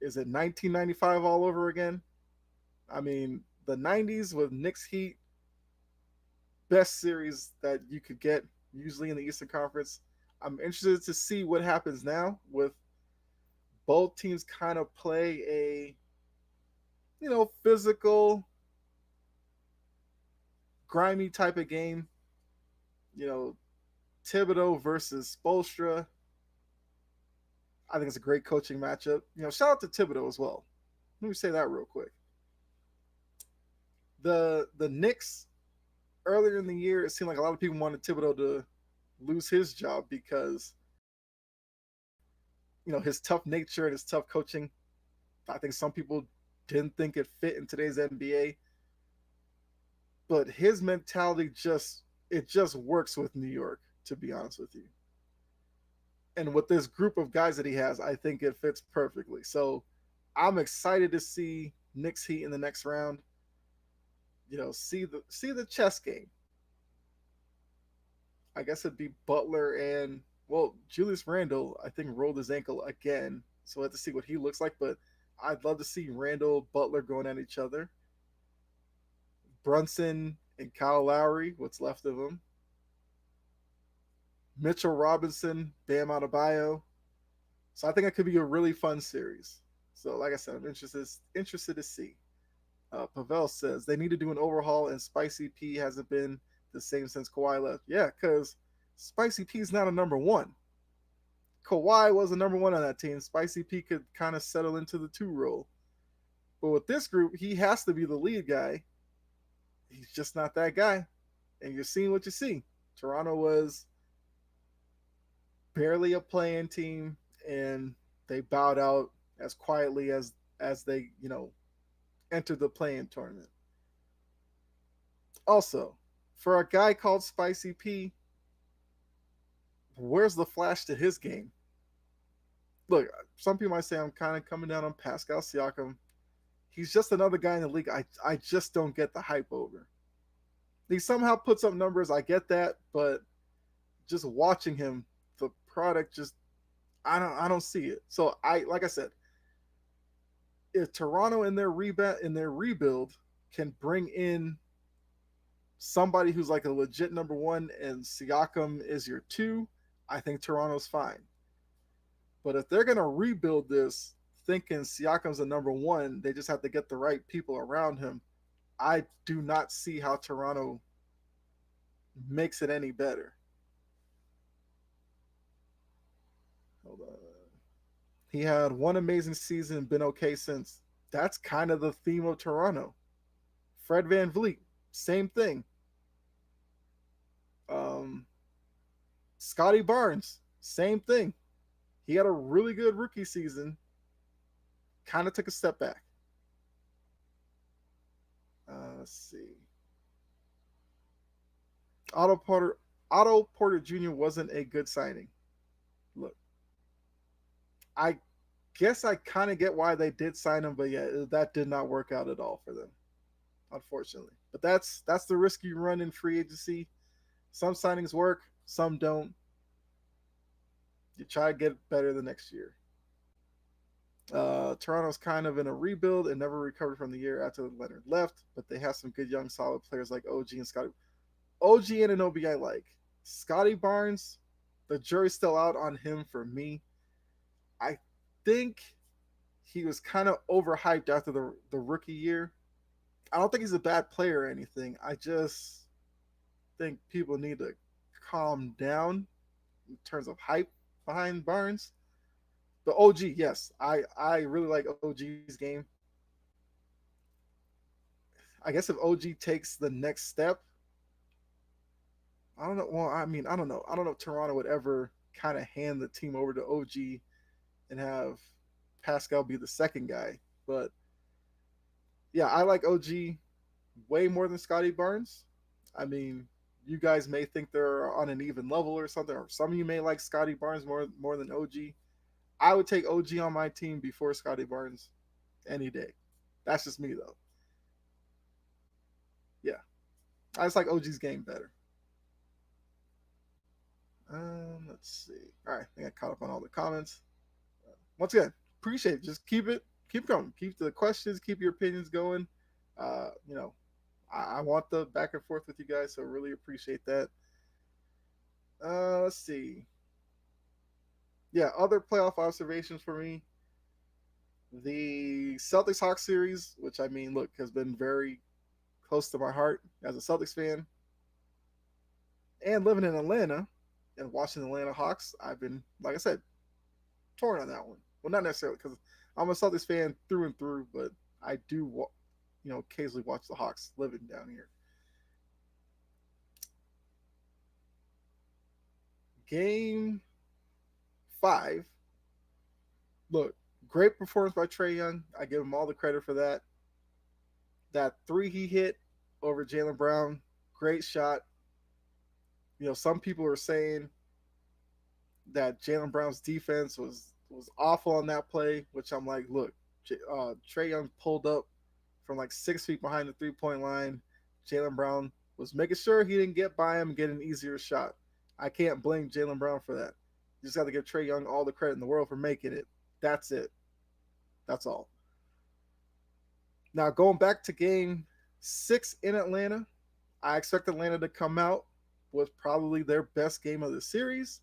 Speaker 1: Is it 1995 all over again? I mean, the 90s with Knicks Heat, best series that you could get, usually in the Eastern Conference. I'm interested to see what happens now with both teams kind of play a, physical, grimy type of game. You know, Thibodeau versus Spoelstra. I think it's a great coaching matchup. Shout out to Thibodeau as well. Let me say that real quick. The Knicks earlier in the year, it seemed like a lot of people wanted Thibodeau to lose his job because his tough nature and his tough coaching. I think some people didn't think it fit in today's NBA, but his mentality just works with New York, to be honest with you. And with this group of guys that he has, I think it fits perfectly. So I'm excited to see Knicks Heat in the next round. See the chess game. I guess it'd be Butler and Julius Randle. I think rolled his ankle again, so we'll have to see what he looks like. But I'd love to see Randle, Butler going at each other. Brunson and Kyle Lowry, what's left of them. Mitchell Robinson, Bam Adebayo. So I think it could be a really fun series. So like I said, I'm interested to see. Pavel says they need to do an overhaul, and Spicy P hasn't been the same since Kawhi left. Yeah, because Spicy P is not a number one. Kawhi was a number one on that team. Spicy P could kind of settle into the 2 role. But with this group, he has to be the lead guy. He's just not that guy. And you're seeing what you see. Toronto was barely a playing team, and they bowed out as quietly as they, entered the playing tournament. Also, for a guy called Spicy P, where's the flash to his game? Look, some people might say I'm kind of coming down on Pascal Siakam. He's just another guy in the league I just don't get the hype over. He somehow puts up numbers, I get that, but just watching him, the product just I don't see it. So like I said, if Toronto in their rebuild can bring in somebody who's like a legit number one and Siakam is your 2, I think Toronto's fine. But if they're going to rebuild this thinking Siakam's a number 1, they just have to get the right people around him. I do not see how Toronto makes it any better. Hold on. He had one amazing season, been okay since. That's kind of the theme of Toronto. Fred Van Vliet, same thing. Scotty Barnes, same thing. He had a really good rookie season. Kind of took a step back. Let's see. Otto Porter Jr. wasn't a good signing. Look, I guess I kind of get why they did sign him, but yeah, that did not work out at all for them, unfortunately. But that's the risk you run in free agency. Some signings work, some don't. You try to get better the next year. Toronto's kind of in a rebuild and never recovered from the year after Leonard left, but they have some good young solid players like OG and Scotty. OG and Anobi I like. Scotty Barnes, the jury's still out on him for me. I think he was kind of overhyped after the rookie year. I don't think he's a bad player or anything. I just think people need to calm down in terms of hype behind Barnes. But OG, yes, I really like OG's game. I guess if OG takes the next step, I don't know. Well, I mean, I don't know. I don't know if Toronto would ever kind of hand the team over to OG and have Pascal be the second guy. But yeah, I like OG way more than Scotty Barnes. I mean, you guys may think they're on an even level or something, or some of you may like Scotty Barnes more than OG. I would take OG on my team before Scotty Barnes any day. That's just me though. Yeah, I just like OG's game better. Let's see. All right, I think I caught up on all the comments. Once again, appreciate it. Just keep going, keep the questions, keep your opinions going. You know, I want the back and forth with you guys, so really appreciate that. Let's see. Yeah, other playoff observations for me. The Celtics Hawks series, which I mean, look, has been very close to my heart as a Celtics fan. And living in Atlanta and watching the Atlanta Hawks, I've been, like I said, torn on that one. Well, not necessarily because I'm a Celtics fan through and through, but I do, occasionally watch the Hawks living down here. Game 5. Look, great performance by Trae Young. I give him all the credit for that. That three he hit over Jaylen Brown, great shot. Some people are saying that Jaylen Brown's defense was awful on that play, which I'm like, look, Trae Young pulled up from like 6 feet behind the 3-point line. Jaylen Brown was making sure he didn't get by him and get an easier shot. I can't blame Jaylen Brown for that. You just got to give Trae Young all the credit in the world for making it. That's it. That's all. Now, going back to game 6 in Atlanta, I expect Atlanta to come out with probably their best game of the series.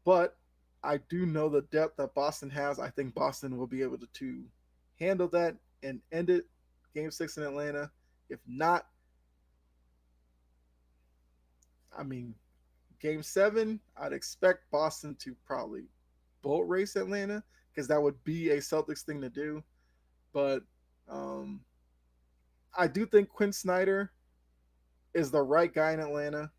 Speaker 1: But I do know the depth that Boston has. I think Boston will be able to handle that and end it game 6 in Atlanta. If not, I mean, game 7, I'd expect Boston to probably boat race Atlanta because that would be a Celtics thing to do. But I do think Quinn Snyder is the right guy in Atlanta.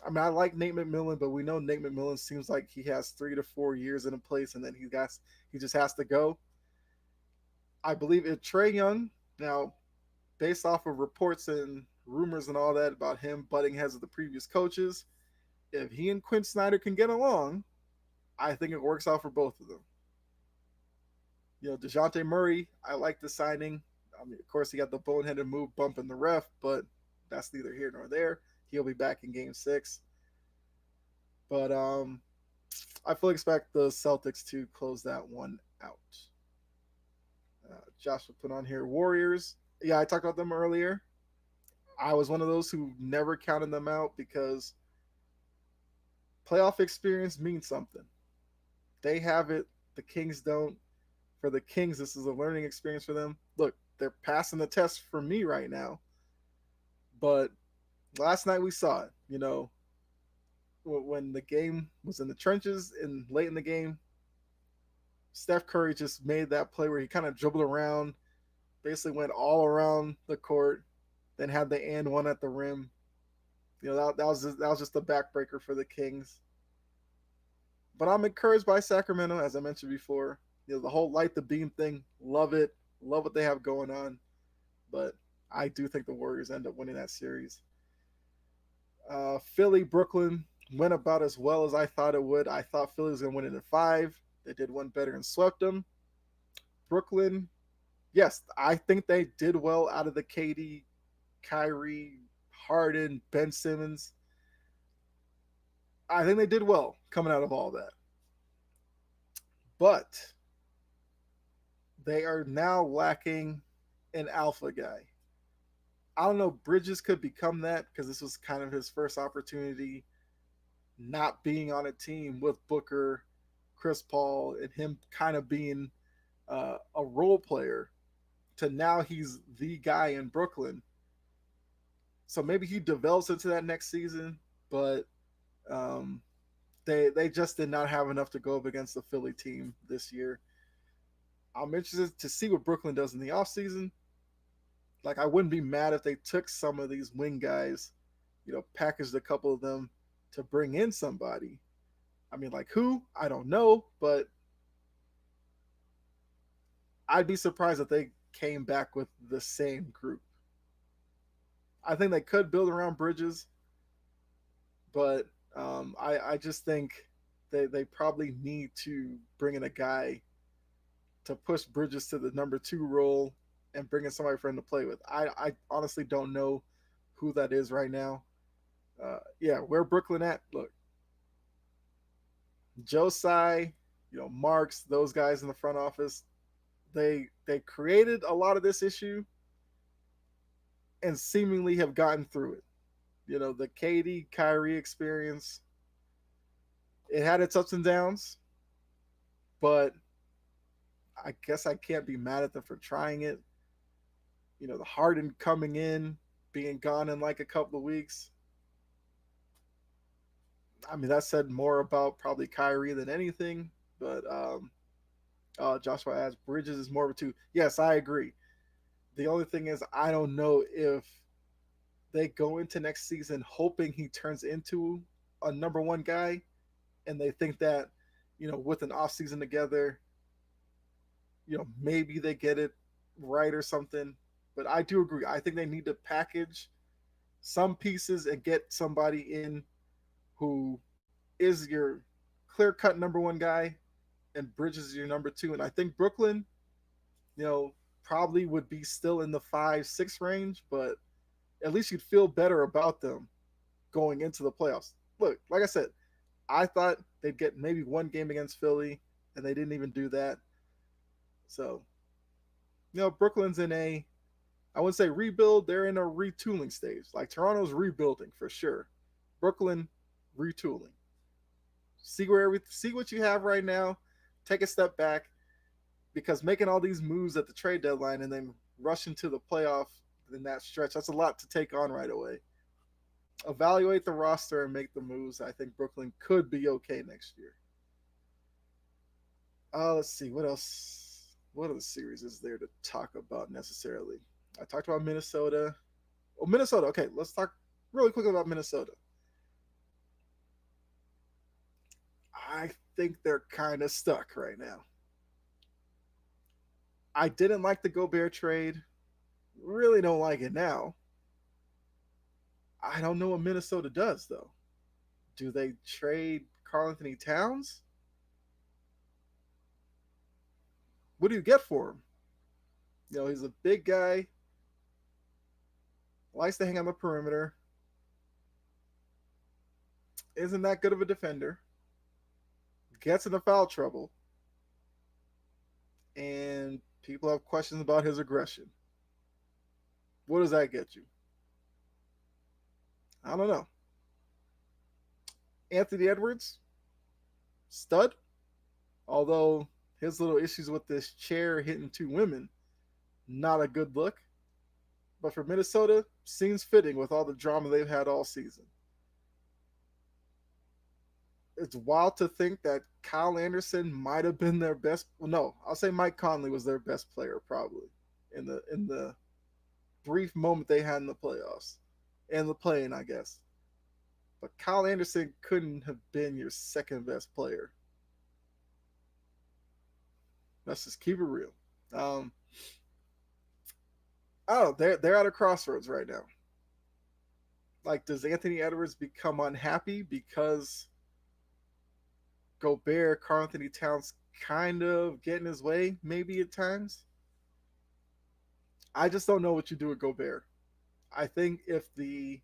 Speaker 1: I mean, I like Nate McMillan, but we know Nate McMillan seems like he has 3 to 4 years in a place, and then he just has to go. I believe if Trae Young, now based off of reports and rumors and all that about him butting heads with the previous coaches, if he and Quinn Snyder can get along, I think it works out for both of them. DeJounte Murray, I like the signing. I mean, of course, he got the boneheaded move bumping the ref, but that's neither here nor there. He'll be back in game 6. But I fully expect the Celtics to close that one out. Joshua put on here Warriors. Yeah, I talked about them earlier. I was one of those who never counted them out because playoff experience means something. They have it. The Kings don't. For the Kings, this is a learning experience for them. Look, they're passing the test for me right now. But last night we saw it. When the game was in the trenches and late in the game, Steph Curry just made that play where he kind of dribbled around, basically went all around the court, then had the and one at the rim. That was just a backbreaker for the Kings. But I'm encouraged by Sacramento, as I mentioned before. The whole light the beam thing, love it. Love what they have going on. But I do think the Warriors end up winning that series. Philly, Brooklyn went about as well as I thought it would. I thought Philly was going to win it in 5. They did one better and swept them. Brooklyn, yes, I think they did well out of the KD, Kyrie, Harden, Ben Simmons. I think they did well coming out of all that. But they are now lacking an alpha guy. I don't know. Bridges could become that because this was kind of his first opportunity not being on a team with Booker, Chris Paul, and him kind of being a role player to now he's the guy in Brooklyn. So maybe he develops into that next season, but um, they just did not have enough to go up against the Philly team this year. I'm interested to see what Brooklyn does in the offseason. Like I wouldn't be mad if they took some of these wing guys, packaged a couple of them to bring in somebody. I mean, like who? I don't know, but I'd be surprised if they came back with the same group. I think they could build around Bridges, but I just think they probably need to bring in a guy to push Bridges to the number two role and bring in somebody for him to play with. I honestly don't know who that is right now. Yeah, where Brooklyn at? Look, Josai, Marks, those guys in the front office, they created a lot of this issue and seemingly have gotten through it. The KD Kyrie experience, it had its ups and downs, but I guess I can't be mad at them for trying it. The Harden coming in, being gone in like a couple of weeks. I mean, that said more about probably Kyrie than anything, but Joshua adds Bridges is more of a two. Yes, I agree. The only thing is, I don't know if they go into next season hoping he turns into a number one guy, and they think that, with an off season together, maybe they get it right or something. But I do agree. I think they need to package some pieces and get somebody in who is your clear cut number one guy and Bridges is your number two. And I think Brooklyn, probably would be still in the 5-6 range, but at least you'd feel better about them going into the playoffs. Look, like I said, I thought they'd get maybe one game against Philly, and they didn't even do that. So, Brooklyn's in I wouldn't say rebuild, they're in a retooling stage. Like Toronto's rebuilding for sure. Brooklyn retooling. See what you have right now. Take a step back because making all these moves at the trade deadline and then rushing to the playoff in that stretch, that's a lot to take on right away. Evaluate the roster and make the moves. I think Brooklyn could be okay next year. Let's see what else. What other series is there to talk about necessarily? I talked about Minnesota. Oh, Minnesota. Okay, let's talk really quickly about Minnesota. I think they're kind of stuck right now. I didn't like the Gobert trade. Really don't like it now. I don't know what Minnesota does though. Do they trade Karl Anthony Towns? What do you get for him? He's a big guy, likes to hang on the perimeter, isn't that good of a defender, gets into foul trouble, and people have questions about his aggression. What does that get you? I don't know. Anthony Edwards, stud, although his little issues with this chair hitting two women, not a good look. But for Minnesota, seems fitting with all the drama they've had all season. It's wild to think that Kyle Anderson might have been their best. Well, no, I'll say Mike Conley was their best player probably in the brief moment they had in the playoffs and the playing, I guess. But Kyle Anderson couldn't have been your second best player. Let's just keep it real. Um, oh, they're at a crossroads right now. Like, does Anthony Edwards become unhappy because Gobert, Karl Anthony Towns kind of getting his way, maybe at times? I just don't know what you do with Gobert. I think if the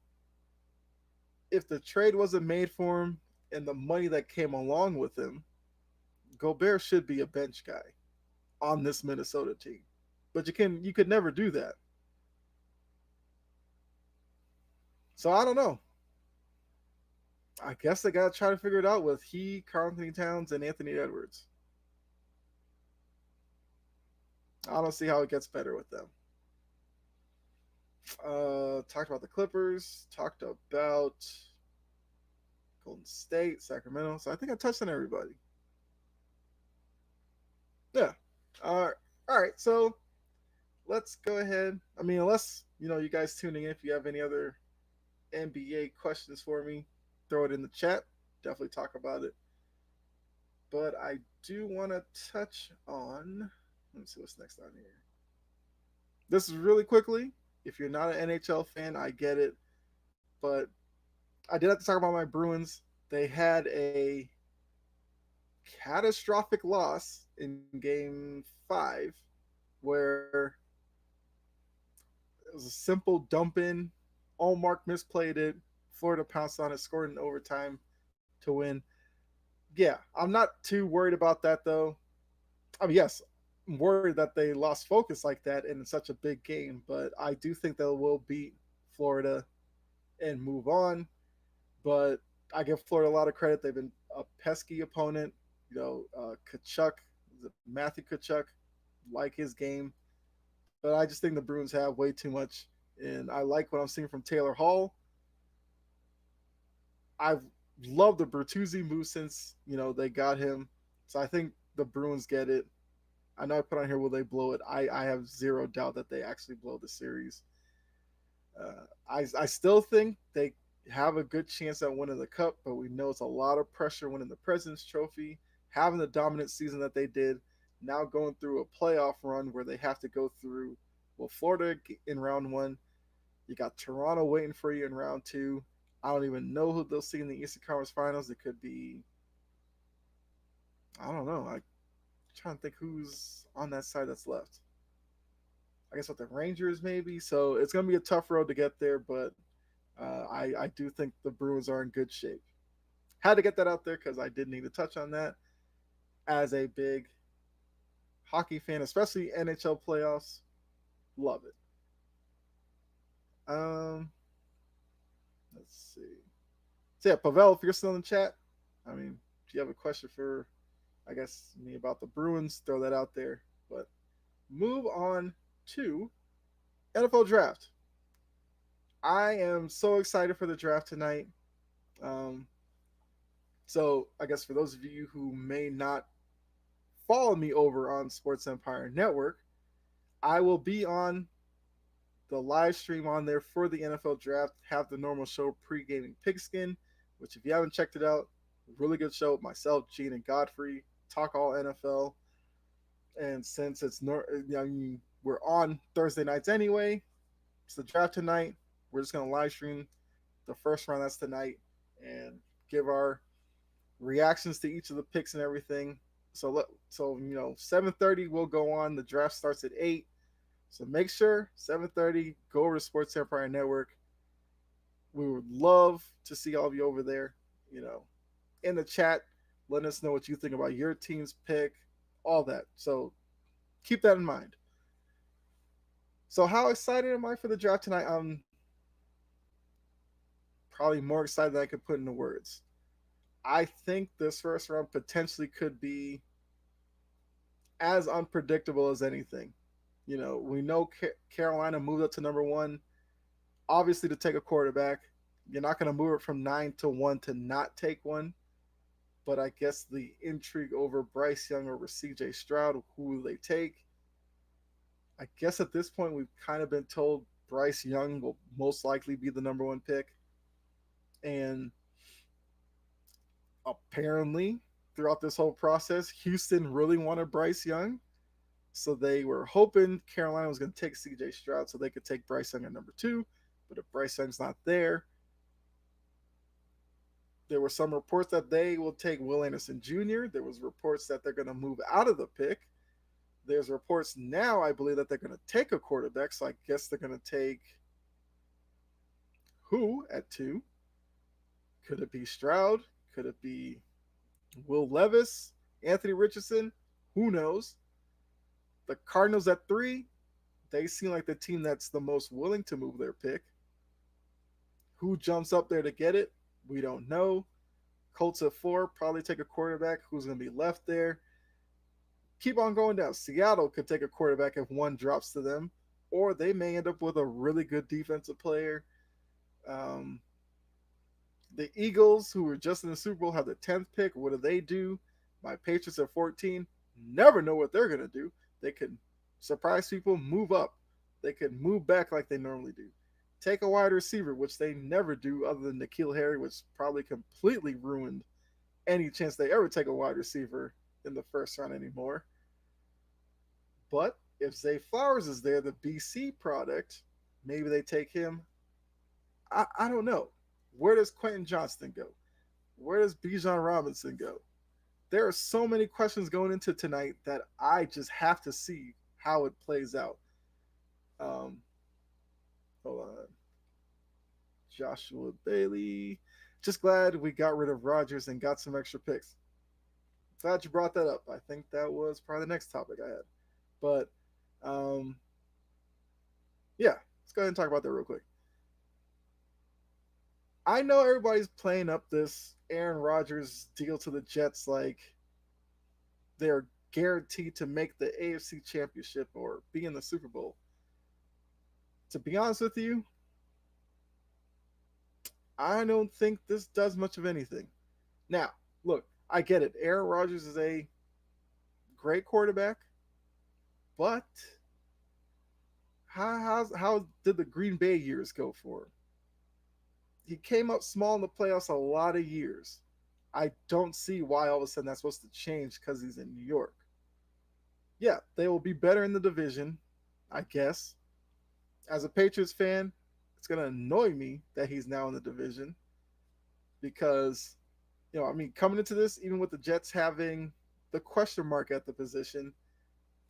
Speaker 1: trade wasn't made for him, and the money that came along with him, Gobert should be a bench guy on this Minnesota team. But you could never do that. So I don't know. I guess they gotta try to figure it out with Karl Anthony Towns, and Anthony Edwards. I don't see how it gets better with them. Talked about the Clippers. Talked about Golden State, Sacramento. So I think I touched on everybody. Yeah. All right. So let's go ahead. I mean, unless you guys tuning in, if you have any other NBA questions for me, throw it in the chat. Definitely talk about it. But I do want to touch on. Let me see what's next on here. This is really quickly. If you're not an NHL fan, I get it. But I did have to talk about my Bruins. They had a catastrophic loss in game 5 where it was a simple dump in. Allmark misplayed it. Florida pounced on it, scored in overtime to win. Yeah, I'm not too worried about that though. I mean, yes, I'm worried that they lost focus like that in such a big game, but I do think they will beat Florida and move on. But I give Florida a lot of credit. They've been a pesky opponent. Tkachuk, Matthew Tkachuk, like his game. But I just think the Bruins have way too much. And I like what I'm seeing from Taylor Hall. I've loved the Bertuzzi move since, they got him. So I think the Bruins get it. I know I put on here, will they blow it? I have zero doubt that they actually blow the series. I still think they have a good chance at winning the cup, but we know it's a lot of pressure winning the President's Trophy, having the dominant season that they did, now going through a playoff run where they have to go through, Florida in round 1. You got Toronto waiting for you in round 2. I don't even know who they'll see in the Eastern Conference Finals. It could be, I don't know. I'm trying to think who's on that side that's left. I guess with the Rangers maybe. So it's going to be a tough road to get there, but I do think the Bruins are in good shape. Had to get that out there because I did need to touch on that as a big hockey fan, especially NHL playoffs. Love it. Let's see. So yeah, Pavel, if you're still in the chat, I mean, if you have a question for, I guess, me about the Bruins, throw that out there. But move on to NFL draft. I am so excited for the draft tonight. So I guess for those of you who may not follow me over on Sports Empire Network, I will be on the live stream on there for the NFL draft. Have the normal show, Pre-Gaming Pigskin, which if you haven't checked it out, really good show. Myself, Gene, and Godfrey talk all NFL. And since we're on Thursday nights anyway, it's the draft tonight. We're just gonna live stream the first round that's tonight and give our reactions to each of the picks and everything. So 7:30 we'll go on. The draft starts at 8. So make sure 7:30 go over to Sports Empire Network. We would love to see all of you over there, in the chat. Let us know what you think about your team's pick, all that. So keep that in mind. So how excited am I for the draft tonight? I'm probably more excited than I could put into words. I think this first round potentially could be as unpredictable as anything. We know Carolina moved up to number 1, obviously to take a quarterback. You're not going to move it from 9 to 1 to not take one. But I guess the intrigue over Bryce Young over CJ Stroud, who will they take? I guess at this point we've kind of been told Bryce Young will most likely be the number 1 pick. And apparently throughout this whole process, Houston really wanted Bryce Young. So they were hoping Carolina was going to take CJ Stroud so they could take Bryce Young at number 2. But if Bryce Young's not there, there were some reports that they will take Will Anderson Jr. There was reports that they're going to move out of the pick. There's reports now, I believe, that they're going to take a quarterback. So I guess they're going to take who at 2? Could it be Stroud? Could it be Will Levis, Anthony Richardson? Who knows? The Cardinals at 3, they seem like the team that's the most willing to move their pick. Who jumps up there to get it? We don't know. Colts at 4, probably take a quarterback. Who's going to be left there? Keep on going down. Seattle could take a quarterback if one drops to them, or they may end up with a really good defensive player. Um, the Eagles, who were just in the Super Bowl, have the 10th pick. What do they do? My Patriots at 14, never know what they're going to do. They could surprise people, move up. They could move back like they normally do. Take a wide receiver, which they never do other than N'Keal Harry, which probably completely ruined any chance they ever take a wide receiver in the first round anymore. But if Zay Flowers is there, the BC product, maybe they take him. I don't know. Where does Quentin Johnston go? Where does Bijan Robinson go? There are so many questions going into tonight that I just have to see how it plays out. Um, hold on. Joshua Bailey. Just glad we got rid of Rodgers and got some extra picks. Glad you brought that up. I think that was probably the next topic I had. But yeah, let's go ahead and talk about that real quick. I know everybody's playing up this Aaron Rodgers deal to the Jets like they're guaranteed to make the AFC Championship or be in the Super Bowl. To be honest with you, I don't think this does much of anything. Now, look, I get it. Aaron Rodgers is a great quarterback, but how did the Green Bay years go for him? He came up small in the playoffs a lot of years. I don't see why all of a sudden that's supposed to change because he's in New York. Yeah, they will be better in the division, I guess. As a Patriots fan, it's going to annoy me that he's now in the division because, I mean, coming into this, even with the Jets having the question mark at the position,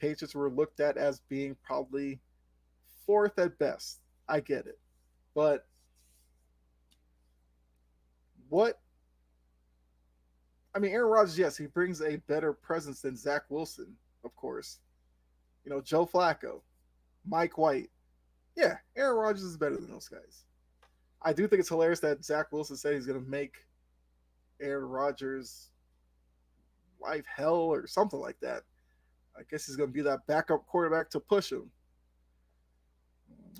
Speaker 1: Patriots were looked at as being probably fourth at best. I get it. But what I mean, Aaron Rodgers, yes, he brings a better presence than Zach Wilson, of course. Joe Flacco, Mike White. Yeah, Aaron Rodgers is better than those guys. I do think it's hilarious that Zach Wilson said he's going to make Aaron Rodgers' life hell or something like that. I guess he's going to be that backup quarterback to push him.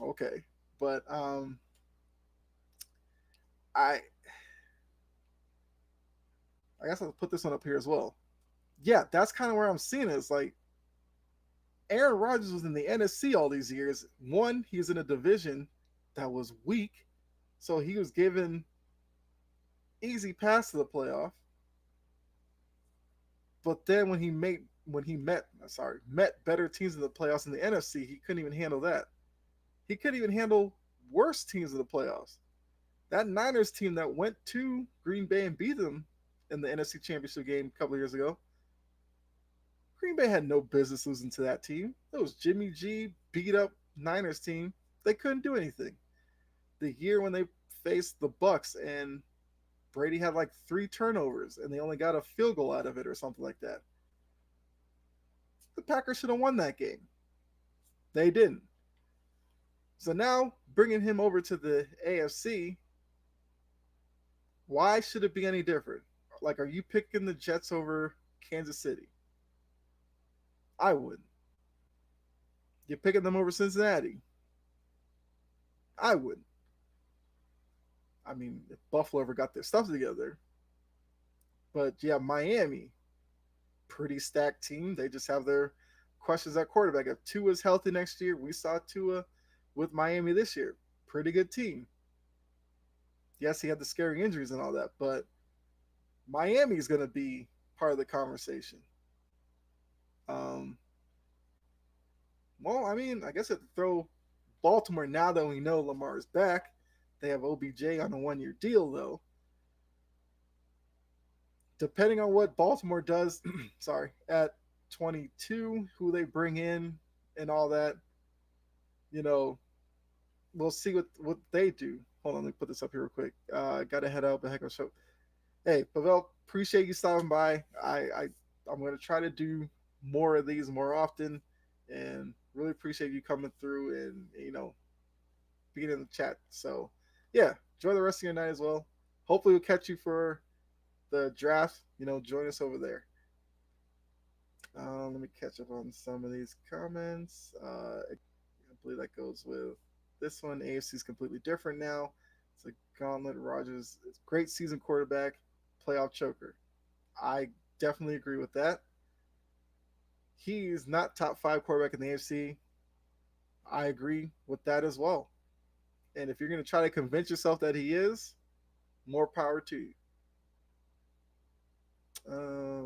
Speaker 1: Okay, but I I guess I'll put this one up here as well. Yeah, that's kind of where I'm seeing it. It's like Aaron Rodgers was in the NFC all these years. One, he was in a division that was weak, so he was given easy pass to the playoff. But then when he met better teams in the playoffs in the NFC, he couldn't even handle that. He couldn't even handle worse teams in the playoffs. That Niners team that went to Green Bay and beat them in the NFC Championship game a couple of years ago, Green Bay had no business losing to that team. It was Jimmy G beat up Niners team. They couldn't do anything. The year when they faced the Bucks and Brady had like 3 turnovers and they only got a field goal out of it or something like that. The Packers should have won that game. They didn't. So now bringing him over to the AFC, why should it be any different? Like, are you picking the Jets over Kansas City? I wouldn't. You're picking them over Cincinnati? I wouldn't. I mean, if Buffalo ever got their stuff together. But yeah, Miami, pretty stacked team. They just have their questions at quarterback. If Tua's healthy next year, we saw Tua with Miami this year. Pretty good team. Yes, he had the scary injuries and all that, but Miami is going to be part of the conversation. Well, I mean, I guess I have to throw Baltimore now that we know Lamar is back. They have OBJ on a 1-year deal, though. Depending on what Baltimore does, at 22, who they bring in and all that, we'll see what they do. Hold on, let me put this up here real quick. I got to head out, but heck of a show. Hey, Pavel, appreciate you stopping by. I'm gonna try to do more of these more often, and really appreciate you coming through and being in the chat. So, yeah, enjoy the rest of your night as well. Hopefully, we'll catch you for the draft. Join us over there. Let me catch up on some of these comments. I believe that goes with this one. AFC is completely different now. It's a gauntlet. Rodgers, great season quarterback, playoff choker. I definitely agree with that. He's not top five quarterback in the AFC. I agree with that as well. And if you're going to try to convince yourself that he is, more power to you.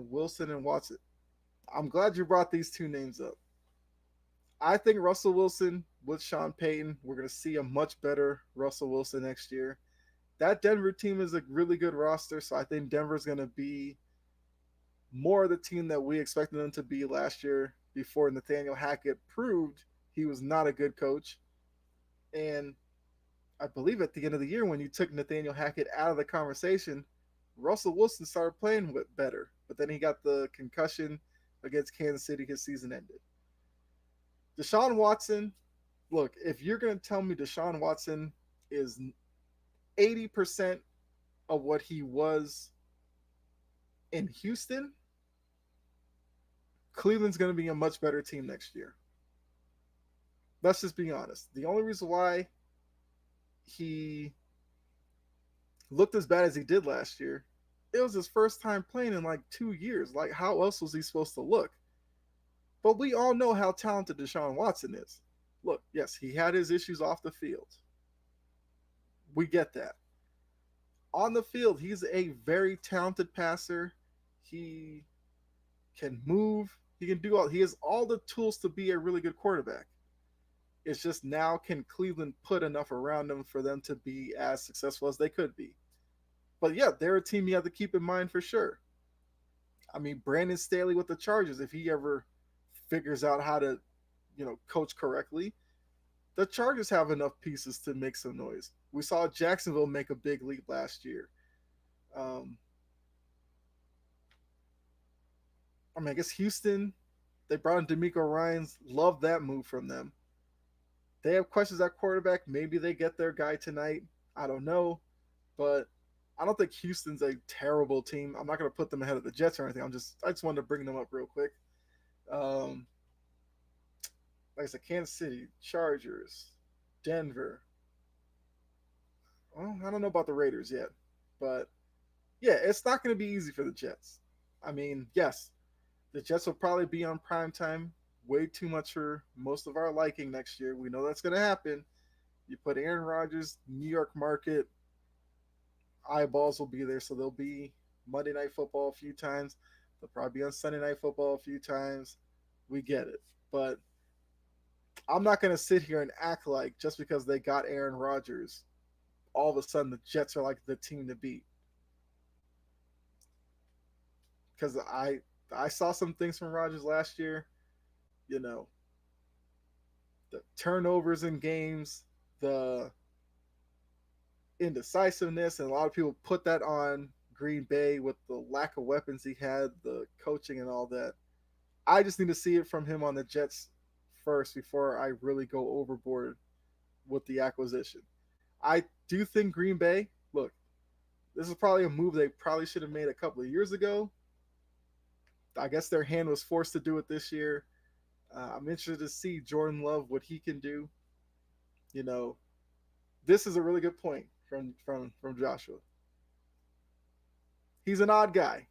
Speaker 1: Wilson and Watson. I'm glad you brought these two names up. I think Russell Wilson with Sean Payton, we're going to see a much better Russell Wilson next year. That Denver team is a really good roster, so I think Denver's going to be more of the team that we expected them to be last year before Nathaniel Hackett proved he was not a good coach. And I believe at the end of the year, when you took Nathaniel Hackett out of the conversation, Russell Wilson started playing with better. But then he got the concussion against Kansas City. His season ended. Deshaun Watson, look, if you're going to tell me Deshaun Watson is 80% of what he was in Houston, Cleveland's going to be a much better team next year. Let's just be honest. The only reason why he looked as bad as he did last year, it was his first time playing in like 2 years. Like, how else was he supposed to look? But we all know how talented Deshaun Watson is. Look, yes, he had his issues off the field. We get that. On the field, he's a very talented passer. He can move. He can do all. He has all the tools to be a really good quarterback. It's just now, can Cleveland put enough around them for them to be as successful as they could be? But yeah, they're a team you have to keep in mind for sure. I mean, Brandon Staley with the Chargers, if he ever figures out how to, coach correctly, the Chargers have enough pieces to make some noise. We saw Jacksonville make a big leap last year. Um, I mean, I guess Houston, they brought in D'Amico Ryans. Love that move from them. They have questions at quarterback. Maybe they get their guy tonight. I don't know. But I don't think Houston's a terrible team. I'm not going to put them ahead of the Jets or anything. I just wanted to bring them up real quick. Um, like I said, Kansas City, Chargers, Denver. Well, I don't know about the Raiders yet, but yeah, it's not going to be easy for the Jets. I mean, yes, the Jets will probably be on prime time way too much for most of our liking next year. We know that's going to happen. You put Aaron Rodgers, New York market, eyeballs will be there, so they'll be Monday Night Football a few times. They'll probably be on Sunday Night Football a few times. We get it, but I'm not going to sit here and act like just because they got Aaron Rodgers, all of a sudden the Jets are like the team to beat. Because I saw some things from Rodgers last year. You know, the turnovers in games, the indecisiveness, and a lot of people put that on Green Bay with the lack of weapons he had, the coaching, and all that. I just need to see it from him on the Jets first before I really go overboard with the acquisition. I do think Green Bay, look, this is probably a move they probably should have made a couple of years ago. I guess their hand was forced to do it this year. I'm interested to see Jordan Love, what he can do. You know, this is a really good point from Joshua. He's an odd guy.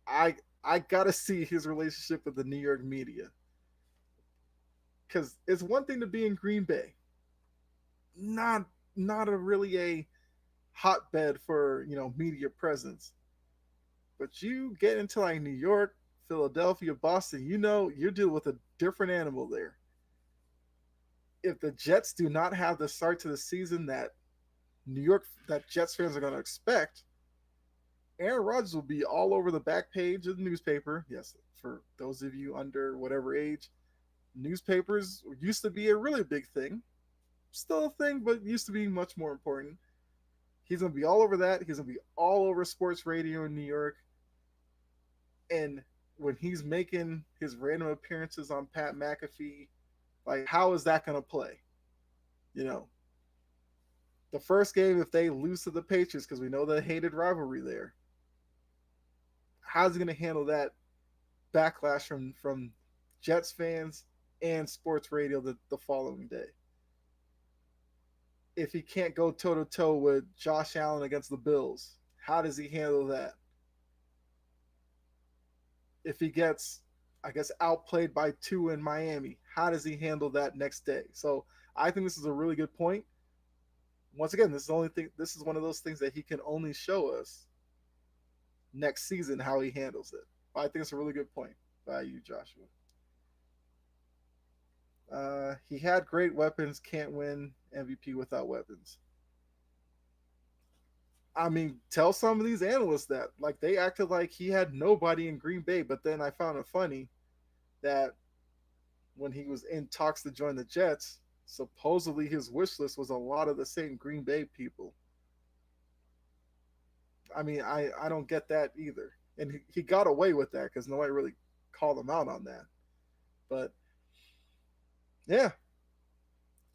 Speaker 1: I I gotta see his relationship with the New York media, because it's one thing to be in Green Bay, not not a really a hotbed for media presence, but you get into like New York, Philadelphia, Boston, you're dealing with a different animal there. If the Jets do not have the start to the season that Jets fans are going to expect, Aaron Rodgers will be all over the back page of the newspaper. Yes, for those of you under whatever age, newspapers used to be a really big thing. Still a thing, but used to be much more important. He's gonna be all over that. He's gonna be all over sports radio in New York. And when he's making his random appearances on Pat McAfee, like how is that gonna play? You know, the first game if they lose to the Patriots because we know the hated rivalry there, how's he gonna handle that backlash from Jets fans and sports radio the following day? If he can't go toe to toe with Josh Allen against the Bills, how does he handle that? If he gets, I guess, outplayed by two in Miami, how does he handle that next day? So I think this is a really good point. Once again, this is the only thing. This is one of those things that he can only show us next season how he handles it. But I think it's a really good point by you, Joshua. He had great weapons, can't win MVP without weapons. I mean, tell some of these analysts that. Like, they acted like he had nobody in Green Bay, but then I found it funny that when he was in talks to join the Jets, supposedly his wish list was a lot of the same Green Bay people. I mean, I don't get that either. And he got away with that because nobody really called him out on that. But yeah,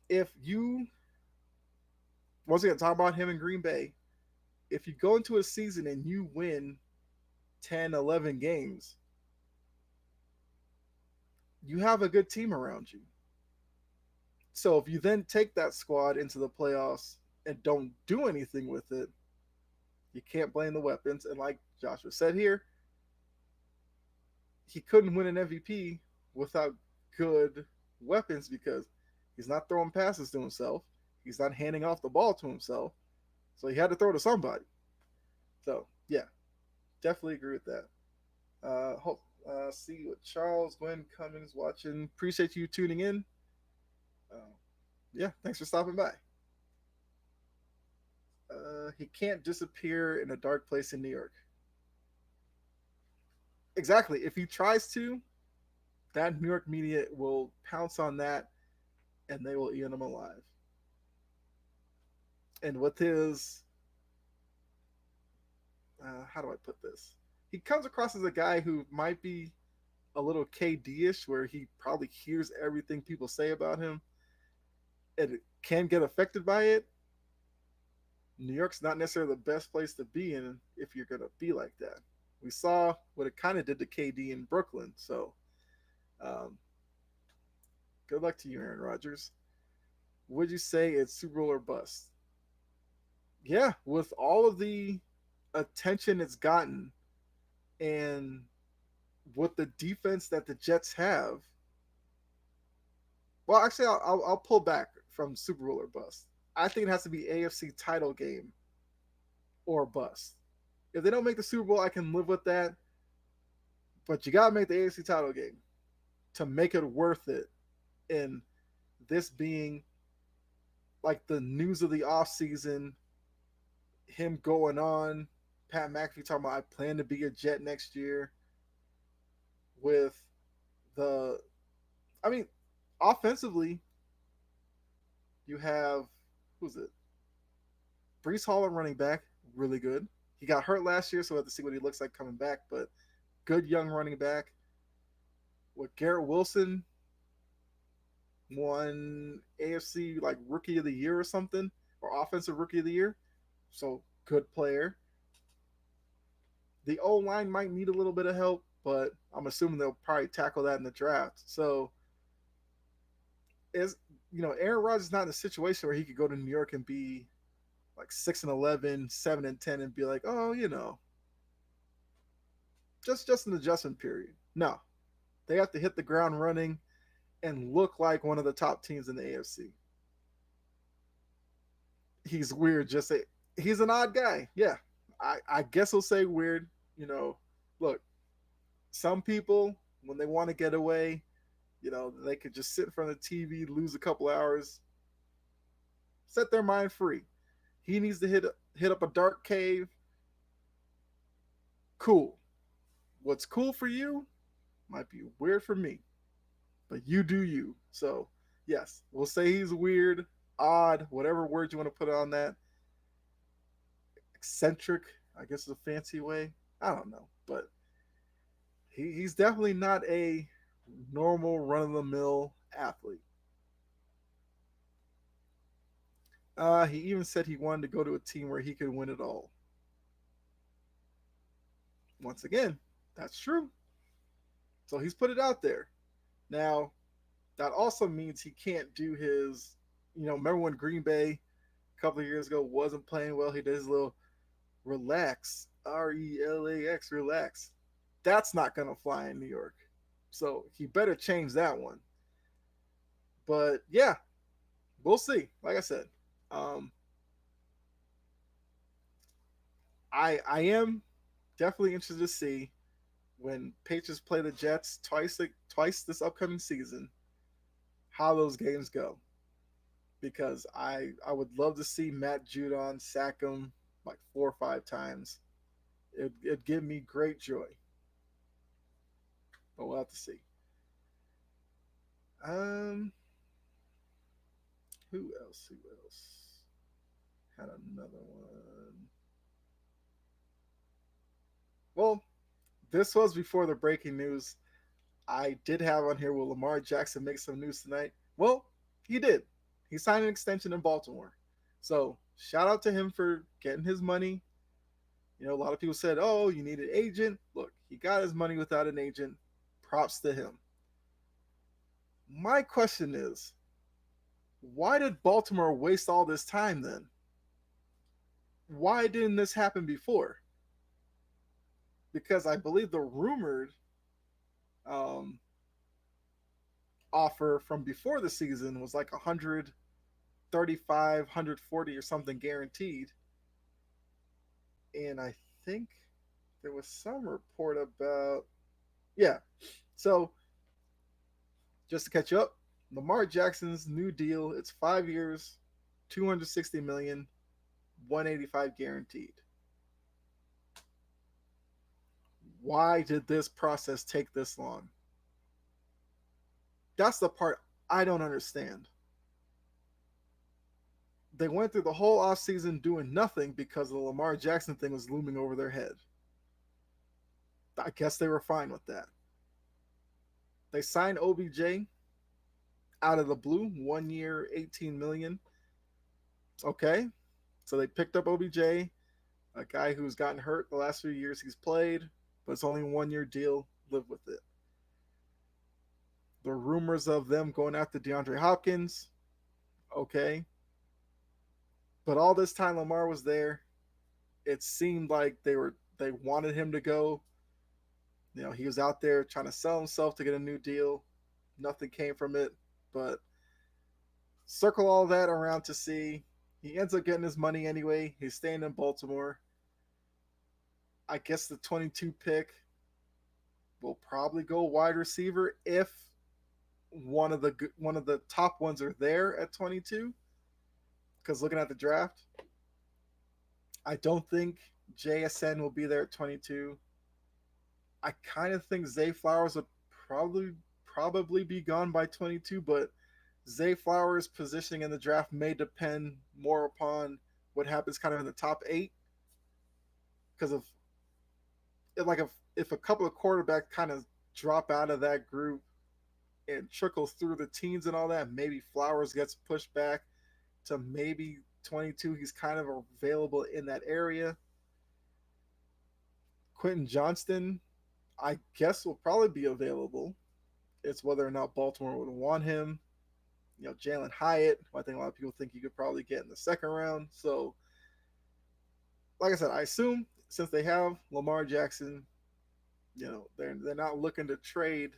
Speaker 1: if you, once again, talk about him in Green Bay, if you go into a season and you win 10, 11 games, you have a good team around you. So if you then take that squad into the playoffs and don't do anything with it, you can't blame the weapons. And like Joshua said here, he couldn't win an MVP without good weapons because he's not throwing passes to himself. He's not handing off the ball to himself. So he had to throw to somebody. So yeah, definitely agree with that. Hope see what Charles Glenn Cummings watching. Appreciate you tuning in. Uh, yeah, thanks for stopping by. He can't disappear in a dark place in New York. Exactly. If he tries to, that New York media will pounce on that and they will eat him alive. And with his, how do I put this? He comes across as a guy who might be a little KD-ish, where he probably hears everything people say about him and can get affected by it. New York's not necessarily the best place to be in if you're going to be like that. We saw what it kind of did to KD in Brooklyn. So, um, good luck to you, Aaron Rodgers. Would you say it's Super Bowl or bust? Yeah, with all of the attention it's gotten and with the defense that the Jets have, well, actually, I'll pull back from Super Bowl or bust. I think it has to be AFC title game or bust. If they don't make the Super Bowl, I can live with that. But you got to make the AFC title game to make it worth it. And this being like the news of the offseason, him going on, Pat McAfee talking about, I plan to be a Jet next year. With the, I mean, offensively, you have, who's it? Brees Hall, running back, really good. He got hurt last year, so we have to see what he looks like coming back, but good young running back. With Garrett Wilson, won AFC like Rookie of the Year or something, or Offensive Rookie of the Year. So good player. The O line might need a little bit of help, but I'm assuming they'll probably tackle that in the draft. So, is Aaron Rodgers is not in a situation where he could go to New York and be like 6-11, 7-10, and be like, oh, just an adjustment period. No, they have to hit the ground running and look like one of the top teams in the AFC. He's weird. He's an odd guy. Yeah, I guess he'll say weird. Look, some people when they want to get away, they could just sit in front of the TV, lose a couple hours, set their mind free. He needs to hit up a dark cave. Cool. What's cool for you might be weird for me, but you do you. So yes, we'll say he's weird, odd, whatever word you want to put on that. eccentric, I guess is a fancy way. I don't know, but he's definitely not a normal run of the mill athlete. He even said he wanted to go to a team where he could win it all. Once again, that's true. So he's put it out there. Now, that also means he can't do his, remember when Green Bay a couple of years ago wasn't playing well? He did his little relax, RELAX, relax. That's not going to fly in New York. So he better change that one. But yeah, we'll see. Like I said, um, I am definitely interested to see when Patriots play the Jets twice this upcoming season how those games go, because I would love to see Matt Judon sack him like 4 or 5 times. It'd give me great joy, but we'll have to see. Um, who else? Who else had another one? Well, this was before the breaking news. I did have on here, will Lamar Jackson make some news tonight? Well, he did. He signed an extension in Baltimore. So shout out to him for getting his money. A lot of people said, oh, you need an agent. Look, he got his money without an agent. Props to him. My question is, why did Baltimore waste all this time then? Why didn't this happen before? Because I believe the rumored um, offer from before the season was like 135, 140 or something guaranteed. And I think there was some report about, yeah. So just to catch you up, Lamar Jackson's new deal, it's 5 years, 260 million, 185 guaranteed. Why did this process take this long? That's the part I don't understand. They went through the whole offseason doing nothing because the Lamar Jackson thing was looming over their head. I guess they were fine with that. They signed OBJ out of the blue, 1 year, 18 million. Okay. So they picked up OBJ, a guy who's gotten hurt the last few years he's played, but it's only a 1 year deal. Live with it. The rumors of them going after DeAndre Hopkins, okay. But all this time Lamar was there. It seemed like they wanted him to go. He was out there trying to sell himself to get a new deal. Nothing came from it. But circle all that around to see. He ends up getting his money anyway. He's staying in Baltimore. I guess the 22 pick will probably go wide receiver if one of the top ones are there at 22. Because looking at the draft, I don't think JSN will be there at 22. I kind of think Zay Flowers would probably be gone by 22, but Zay Flowers' positioning in the draft may depend more upon what happens kind of in the top 8. Because if a couple of quarterbacks kind of drop out of that group and trickles through the teens and all that, maybe Flowers gets pushed back to maybe 22. He's kind of available in that area. Quentin Johnston, I guess, will probably be available. It's whether or not Baltimore would want him. Jalen Hyatt, I think a lot of people think you could probably get in the second round. So, like I said, I assume since they have Lamar Jackson, they're not looking to trade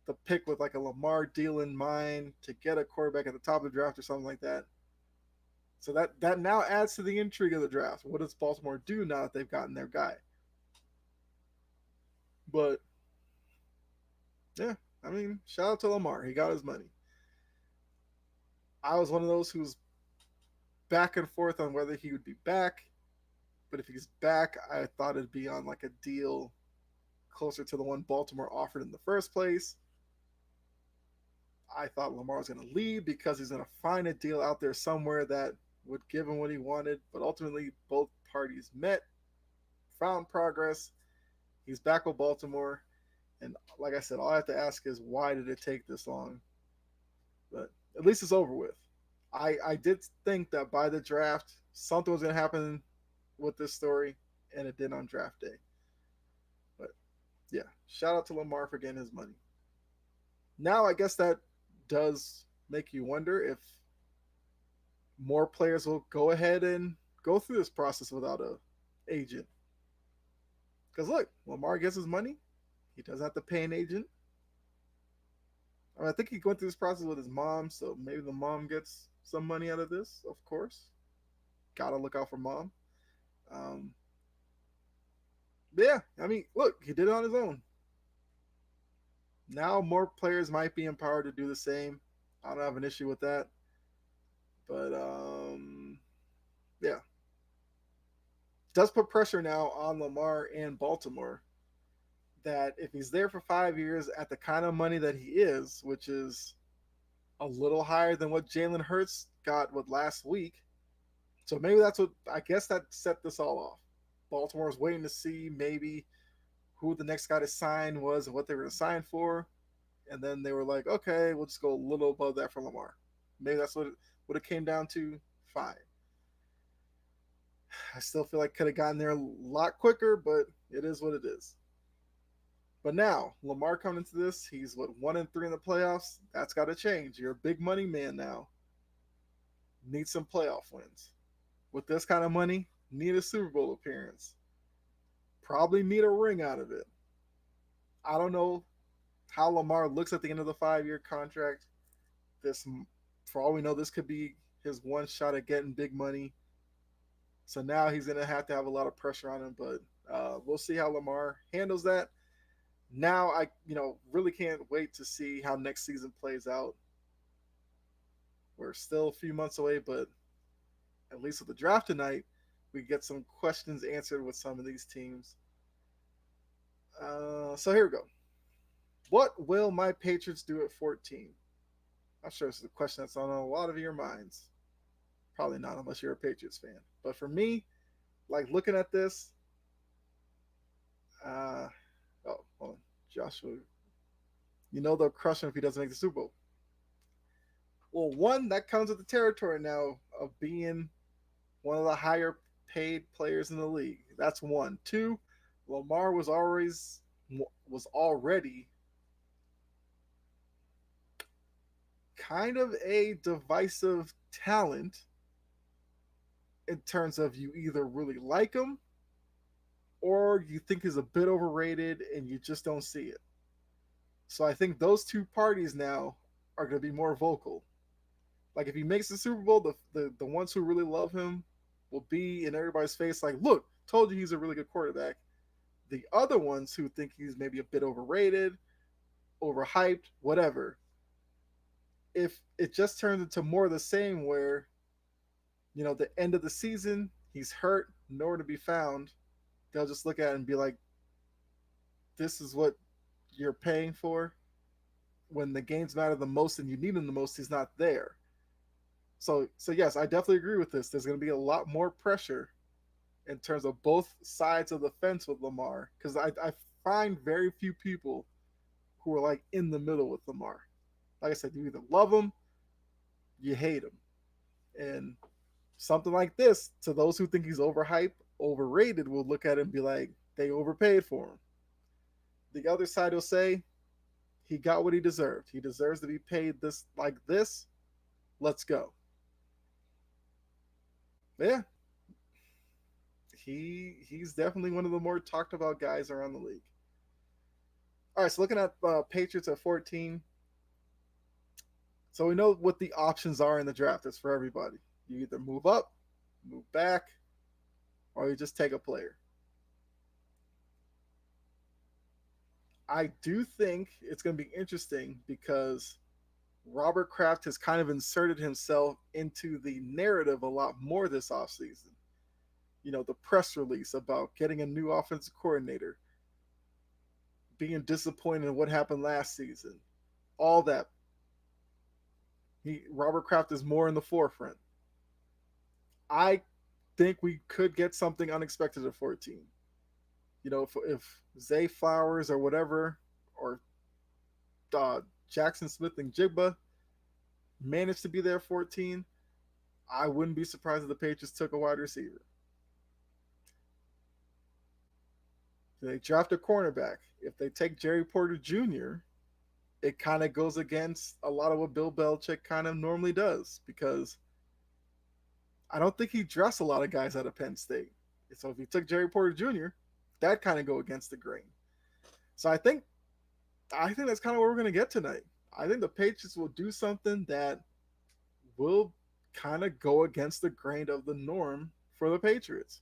Speaker 1: the pick with like a Lamar deal in mind to get a quarterback at the top of the draft or something like that. So that now adds to the intrigue of the draft. What does Baltimore do now that they've gotten their guy? But yeah, I mean, shout out to Lamar. He got his money. I was one of those who's back and forth on whether he would be back. But if he's back, I thought it'd be on like a deal closer to the one Baltimore offered in the first place. I thought Lamar was going to leave because he's going to find a deal out there somewhere that would give him what he wanted. But ultimately, both parties met, found progress. He's back with Baltimore. And like I said, all I have to ask is why did it take this long? But at least it's over with. I did think that by the draft, something was going to happen with this story, and it did on draft day. But yeah, shout out to Lamar for getting his money. Now, I guess that does make you wonder if more players will go ahead and go through this process without a agent. Because look, Lamar gets his money. He doesn't have to pay an agent. I think he went through this process with his mom, so maybe the mom gets some money out of this, of course. Gotta look out for mom. Um, yeah, I mean, look, he did it on his own. Now more players might be empowered to do the same. I don't have an issue with that. But yeah, it does put pressure now on Lamar and Baltimore that if he's there for 5 years at the kind of money that he is, which is a little higher than what Jalen Hurts got with last week. So maybe that's what I guess that set this all off. Baltimore's waiting to see maybe who the next guy to sign was and what they were going to sign for. And then they were like, okay, we'll just go a little above that for Lamar. Maybe that's what it came down to. Fine. I still feel like could have gotten there a lot quicker, but it is what it is. But now Lamar coming into this, he's what 1-3 in the playoffs. That's got to change. You're a big money man now. Need some playoff wins. With this kind of money, need a Super Bowl appearance. Probably need a ring out of it. I don't know how Lamar looks at the end of the 5-year contract. This, for all we know, this could be his one shot at getting big money. So now he's going to have a lot of pressure on him. But we'll see how Lamar handles that. Now I, really can't wait to see how next season plays out. We're still a few months away, but at least with the draft tonight, we get some questions answered with some of these teams. So here we go. What will my Patriots do at 14? I'm sure this is a question that's on a lot of your minds. Probably not unless you're a Patriots fan. But for me, like looking at this, hold on. Joshua, they'll crush him if he doesn't make the Super Bowl. Well, one, that comes with the territory now of being one of the higher paid players in the league. That's one. Two, Lamar was already kind of a divisive talent in terms of you either really like him or you think he's a bit overrated and you just don't see it. So I think those two parties now are going to be more vocal. Like if he makes the Super Bowl, the ones who really love him will be in everybody's face like, look, told you he's a really good quarterback. The other ones who think he's maybe a bit overrated, overhyped, whatever, if it just turns into more of the same where, the end of the season, he's hurt, nowhere to be found, they'll just look at it and be like, this is what you're paying for. When the games matter the most and you need him the most, he's not there. So yes, I definitely agree with this. There's going to be a lot more pressure in terms of both sides of the fence with Lamar, because I find very few people who are like in the middle with Lamar. Like I said, you either love him, you hate him, and something like this, to those who think he's overhyped, overrated, will look at it and be like, they overpaid for him. The other side will say, he got what he deserved. He deserves to be paid this like this. Let's go. Yeah, he's definitely one of the more talked about guys around the league. All right, so looking at Patriots at 14. So we know what the options are in the draft. It's for everybody. You either move up, move back, or you just take a player. I do think it's going to be interesting because Robert Kraft has kind of inserted himself into the narrative a lot more this offseason. The press release about getting a new offensive coordinator, being disappointed in what happened last season, all that. Robert Kraft is more in the forefront. I think we could get something unexpected at 14. If Zay Flowers or whatever, or Jackson Smith and Jigba managed to be there at 14, I wouldn't be surprised if the Patriots took a wide receiver. They draft a cornerback. If they take Jerry Porter Jr., it kind of goes against a lot of what Bill Belichick kind of normally does because I don't think he drafts a lot of guys out of Penn State. So if he took Jerry Porter Jr., that kind of go against the grain. So I think that's kind of what we're going to get tonight. I think the Patriots will do something that will kind of go against the grain of the norm for the Patriots.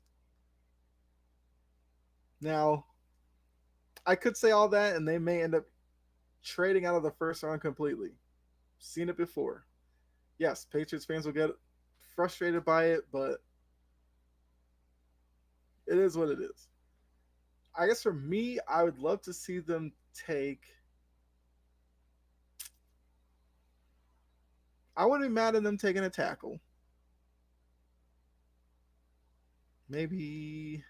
Speaker 1: Now, I could say all that, and they may end up trading out of the first round completely. Seen it before. Yes, Patriots fans will get frustrated by it, but it is what it is. I guess for me, I would love to see them take. I wouldn't be mad at them taking a tackle. Maybe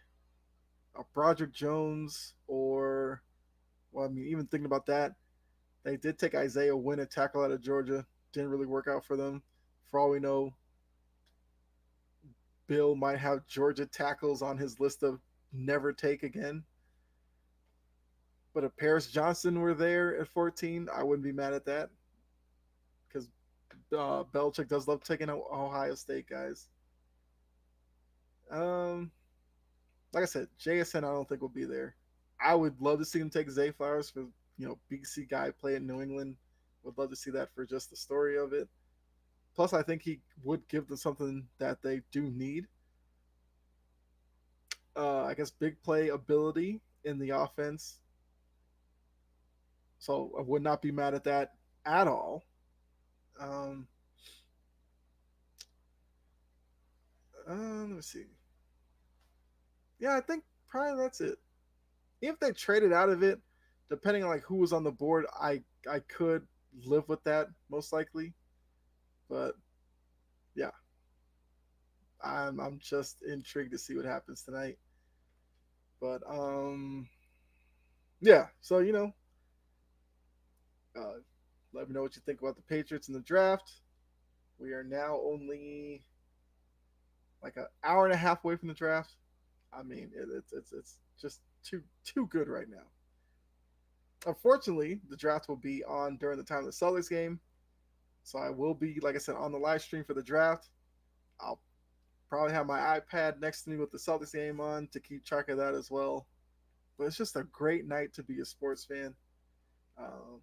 Speaker 1: a Broderick Jones or, well, I mean, even thinking about that, they did take Isaiah Wynn, a tackle out of Georgia. Didn't really work out for them. For all we know, Bill might have Georgia tackles on his list of never take again. But if Paris Johnson were there at 14, I wouldn't be mad at that because Belichick does love taking Ohio State guys. Um, like I said, JSN I don't think will be there. I would love to see him take Zay Flowers for BC guy play in New England. Would love to see that for just the story of it. Plus, I think he would give them something that they do need. I guess big play ability in the offense. So I would not be mad at that at all. Um, let me see. Yeah, I think probably that's it. If they traded out of it, depending on like who was on the board, I could live with that most likely. But yeah, I'm just intrigued to see what happens tonight. But yeah. So uh, let me know what you think about the Patriots in the draft. We are now only like an hour and a half away from the draft. I mean, it's just too good right now. Unfortunately, the draft will be on during the time of the Celtics game, so I will be, like I said, on the live stream for the draft. I'll probably have my iPad next to me with the Celtics game on to keep track of that as well. But it's just a great night to be a sports fan. Um,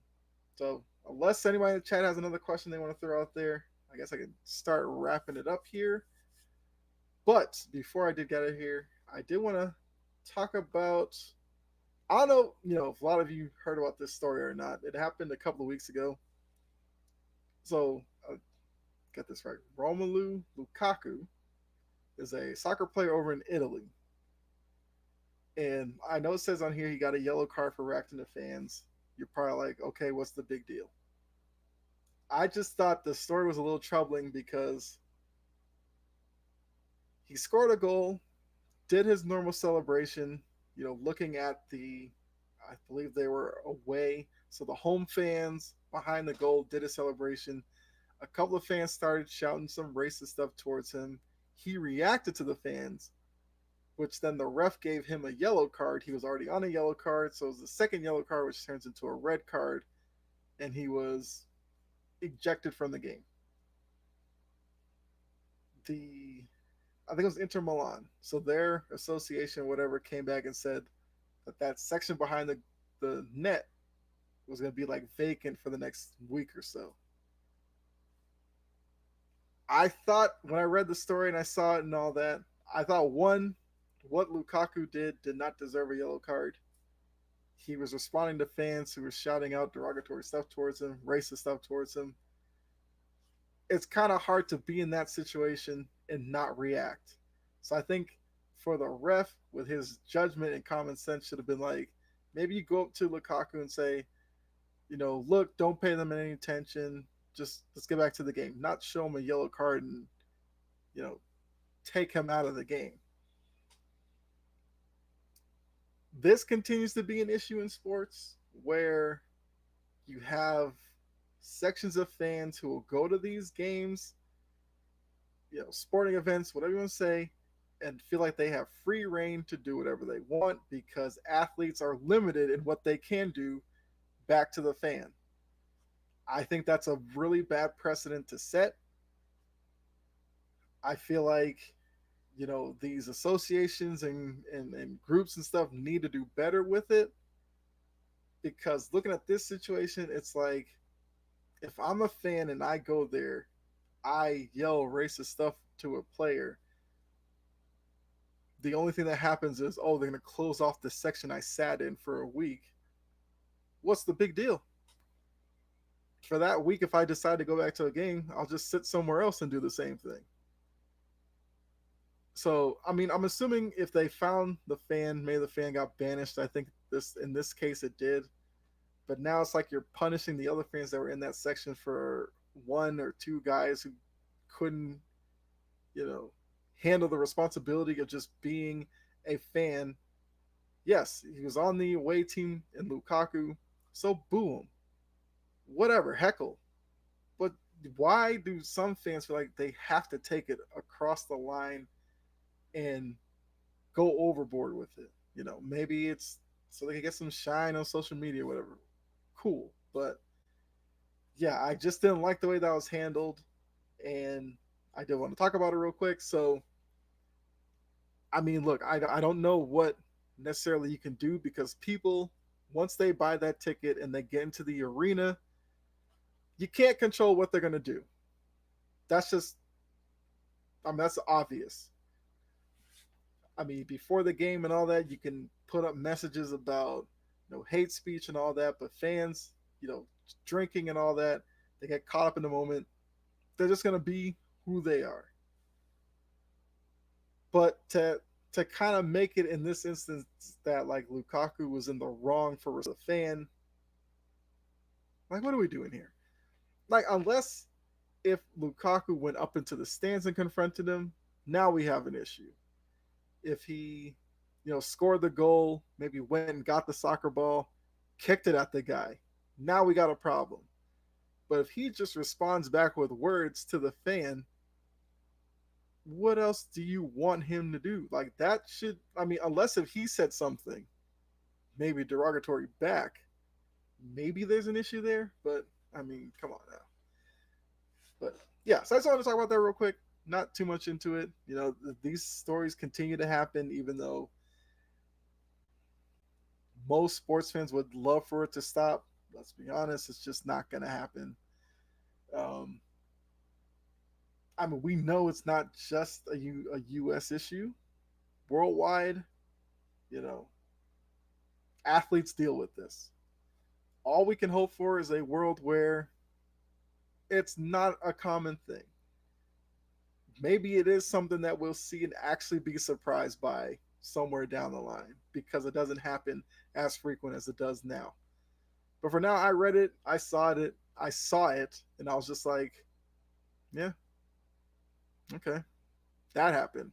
Speaker 1: so, unless anybody in the chat has another question they want to throw out there, I guess I can start wrapping it up here. But before I did get it here, I did want to talk about. I don't know, if a lot of you heard about this story or not. It happened a couple of weeks ago. So, get this right. Romelu Lukaku is a soccer player over in Italy. And I know it says on here he got a yellow card for reacting to fans. You're probably like, okay, what's the big deal? I just thought the story was a little troubling because he scored a goal, did his normal celebration, looking at I believe they were away. So the home fans behind the goal did a celebration. A couple of fans started shouting some racist stuff towards him. He reacted to the fans, which then the ref gave him a yellow card. He was already on a yellow card, so it was the second yellow card, which turns into a red card, and he was ejected from the game. I think it was Inter Milan. So their association, whatever, came back and said that section behind the net was going to be like vacant for the next week or so. I thought when I read the story and I saw it and all that, I thought one, what Lukaku did not deserve a yellow card. He was responding to fans who were shouting out derogatory stuff towards him, racist stuff towards him. It's kind of hard to be in that situation and not react. So I think for the ref, with his judgment and common sense, should have been like, maybe you go up to Lukaku and say, look, don't pay them any attention. Just let's get back to the game. Not show him a yellow card and, you know, take him out of the game. This continues to be an issue in sports where you have sections of fans who will go to these games, sporting events, whatever you want to say, and feel like they have free reign to do whatever they want because athletes are limited in what they can do back to the fan. I think that's a really bad precedent to set. I feel like, these associations and groups and stuff need to do better with it because looking at this situation, it's like if I'm a fan and I go there, I yell racist stuff to a player. The only thing that happens is, oh, they're going to close off the section I sat in for a week. What's the big deal? For that week, if I decide to go back to a game, I'll just sit somewhere else and do the same thing. So, I mean, I'm assuming if they found the fan, maybe the fan got banished. I think in this case it did. But now it's like you're punishing the other fans that were in that section for one or two guys who couldn't, you know, handle the responsibility of just being a fan. Yes, he was on the away team in Lukaku, so boo him. Whatever, heckle. But why do some fans feel like they have to take it across the line and go overboard with it? Maybe it's so they can get some shine on social media, or whatever. Cool. But yeah, I just didn't like the way that was handled. And I did want to talk about it real quick. So, I mean, look, I don't know what necessarily you can do because people, once they buy that ticket and they get into the arena, you can't control what they're going to do. That's just, I mean, that's obvious. I mean, before the game and all that, you can put up messages about, hate speech and all that, but fans, drinking and all that, they get caught up in the moment. They're just going to be who they are. But to kind of make it in this instance that like Lukaku was in the wrong for the fan, like what are we doing here? Like unless if Lukaku went up into the stands and confronted him, now we have an issue. If he, scored the goal, maybe went and got the soccer ball, kicked it at the guy, now we got a problem. But if he just responds back with words to the fan, what else do you want him to do? Like that should, I mean, unless if he said something maybe derogatory back, maybe there's an issue there. But I mean, come on now. But yeah, so I just wanted to talk about that real quick. Not too much into it. These stories continue to happen, even though most sports fans would love for it to stop. Let's be honest, it's just not going to happen. Um, I mean, we know it's not just a U.S. issue. Worldwide, you know, athletes deal with this. All we can hope for is a world where it's not a common thing. Maybe it is something that we'll see and actually be surprised by somewhere down the line because it doesn't happen as frequent as it does now. But for now, I read it, I saw it, and I was just like, yeah, okay, that happened.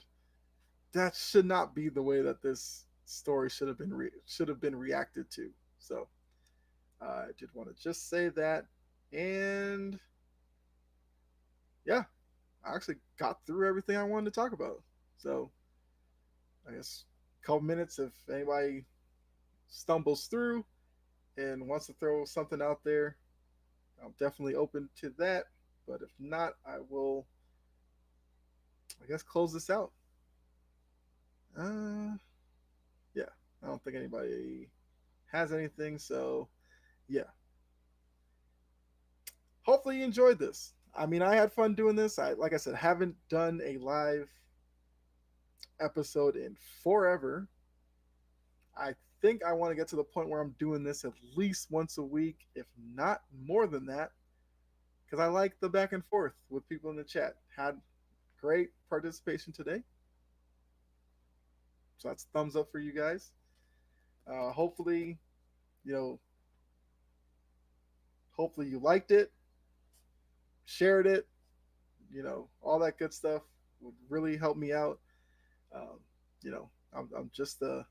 Speaker 1: That should not be the way that this story should have been reacted to. So I did want to just say that, and yeah, I actually got through everything I wanted to talk about. So I guess a couple minutes if anybody stumbles through and wants to throw something out there, I'm definitely open to that. But if not, I will, I guess, close this out. Yeah, I don't think anybody has anything. So yeah, hopefully you enjoyed this. I mean, I had fun doing this. Like I said, haven't done a live episode in forever. I think I want to get to the point where I'm doing this at least once a week, if not more than that, because I like the back and forth with people in the chat. Had great participation today. So that's thumbs up for you guys. Hopefully, you know, hopefully you liked it, shared it, all that good stuff. would really help me out. Um, I'm just a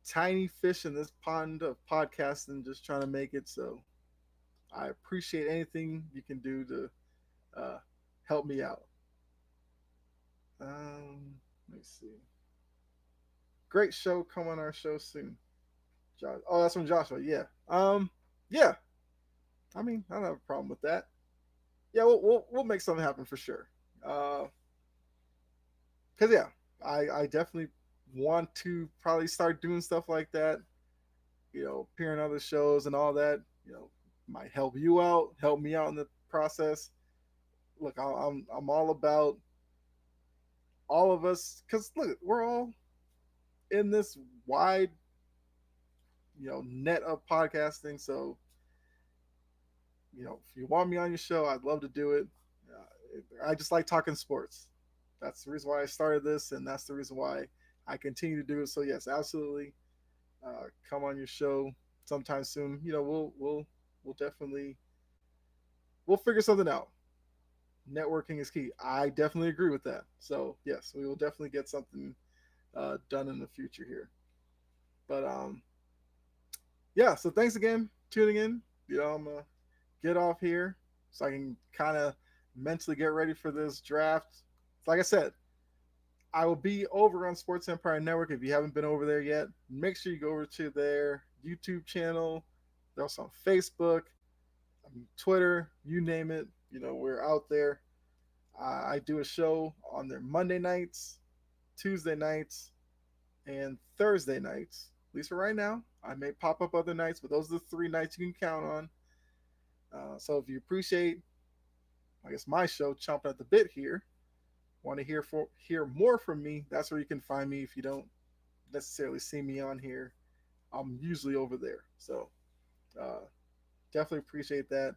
Speaker 1: tiny fish in this pond of podcasting, just trying to make it. So I appreciate anything you can do to uh, help me out. Let me see. Great show. Come on our show soon. Josh. Oh, that's from Joshua. Yeah. Yeah. I mean, I don't have a problem with that. Yeah, we'll make something happen for sure. Cause yeah, I definitely want to probably start doing stuff like that. Appearing on other shows and all that. Might help you out, help me out in the process. Look, I'm all about all of us, because look, we're all in this wide net of podcasting. So if you want me on your show, I'd love to do it. I just like talking sports. That's the reason why I started this, and that's the reason why I continue to do it. So yes, absolutely, come on your show sometime soon. We'll definitely we'll figure something out. Networking is key. I definitely agree with that. So yes, we will definitely get something done in the future here. But yeah. So thanks again tuning in. I'm gonna get off here so I can kind of mentally get ready for this draft. Like I said, I will be over on Sports Empire Network. If you haven't been over there yet, make sure you go over to their YouTube channel. They're also on Facebook, Twitter, you name it. We're out there. I do a show on their Monday nights, Tuesday nights, and Thursday nights. At least for right now. I may pop up other nights, but those are the 3 nights you can count on. So if you appreciate, I guess, my show, chomping at the bit here, want to hear more from me, that's where you can find me. If you don't necessarily see me on here, I'm usually over there. So uh, definitely appreciate that.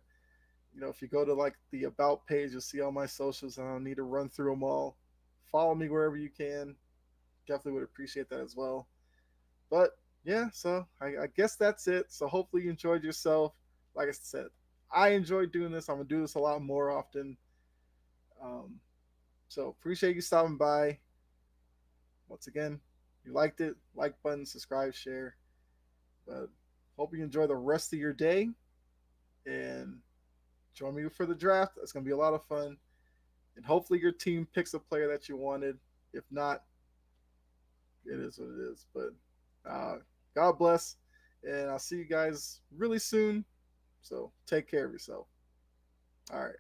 Speaker 1: If you go to like the about page, you'll see all my socials. I don't need to run through them all. Follow me wherever you can. Definitely would appreciate that as well. But yeah, so I guess that's it. So hopefully you enjoyed yourself. Like I said, I enjoyed doing this. I'm gonna do this a lot more often. Um, so appreciate you stopping by. Once again, if you liked it, like button, subscribe, share. But hope you enjoy the rest of your day and join me for the draft. It's gonna be a lot of fun. And hopefully your team picks a player that you wanted. If not, it is what it is. But God bless. And I'll see you guys really soon. So take care of yourself. All right.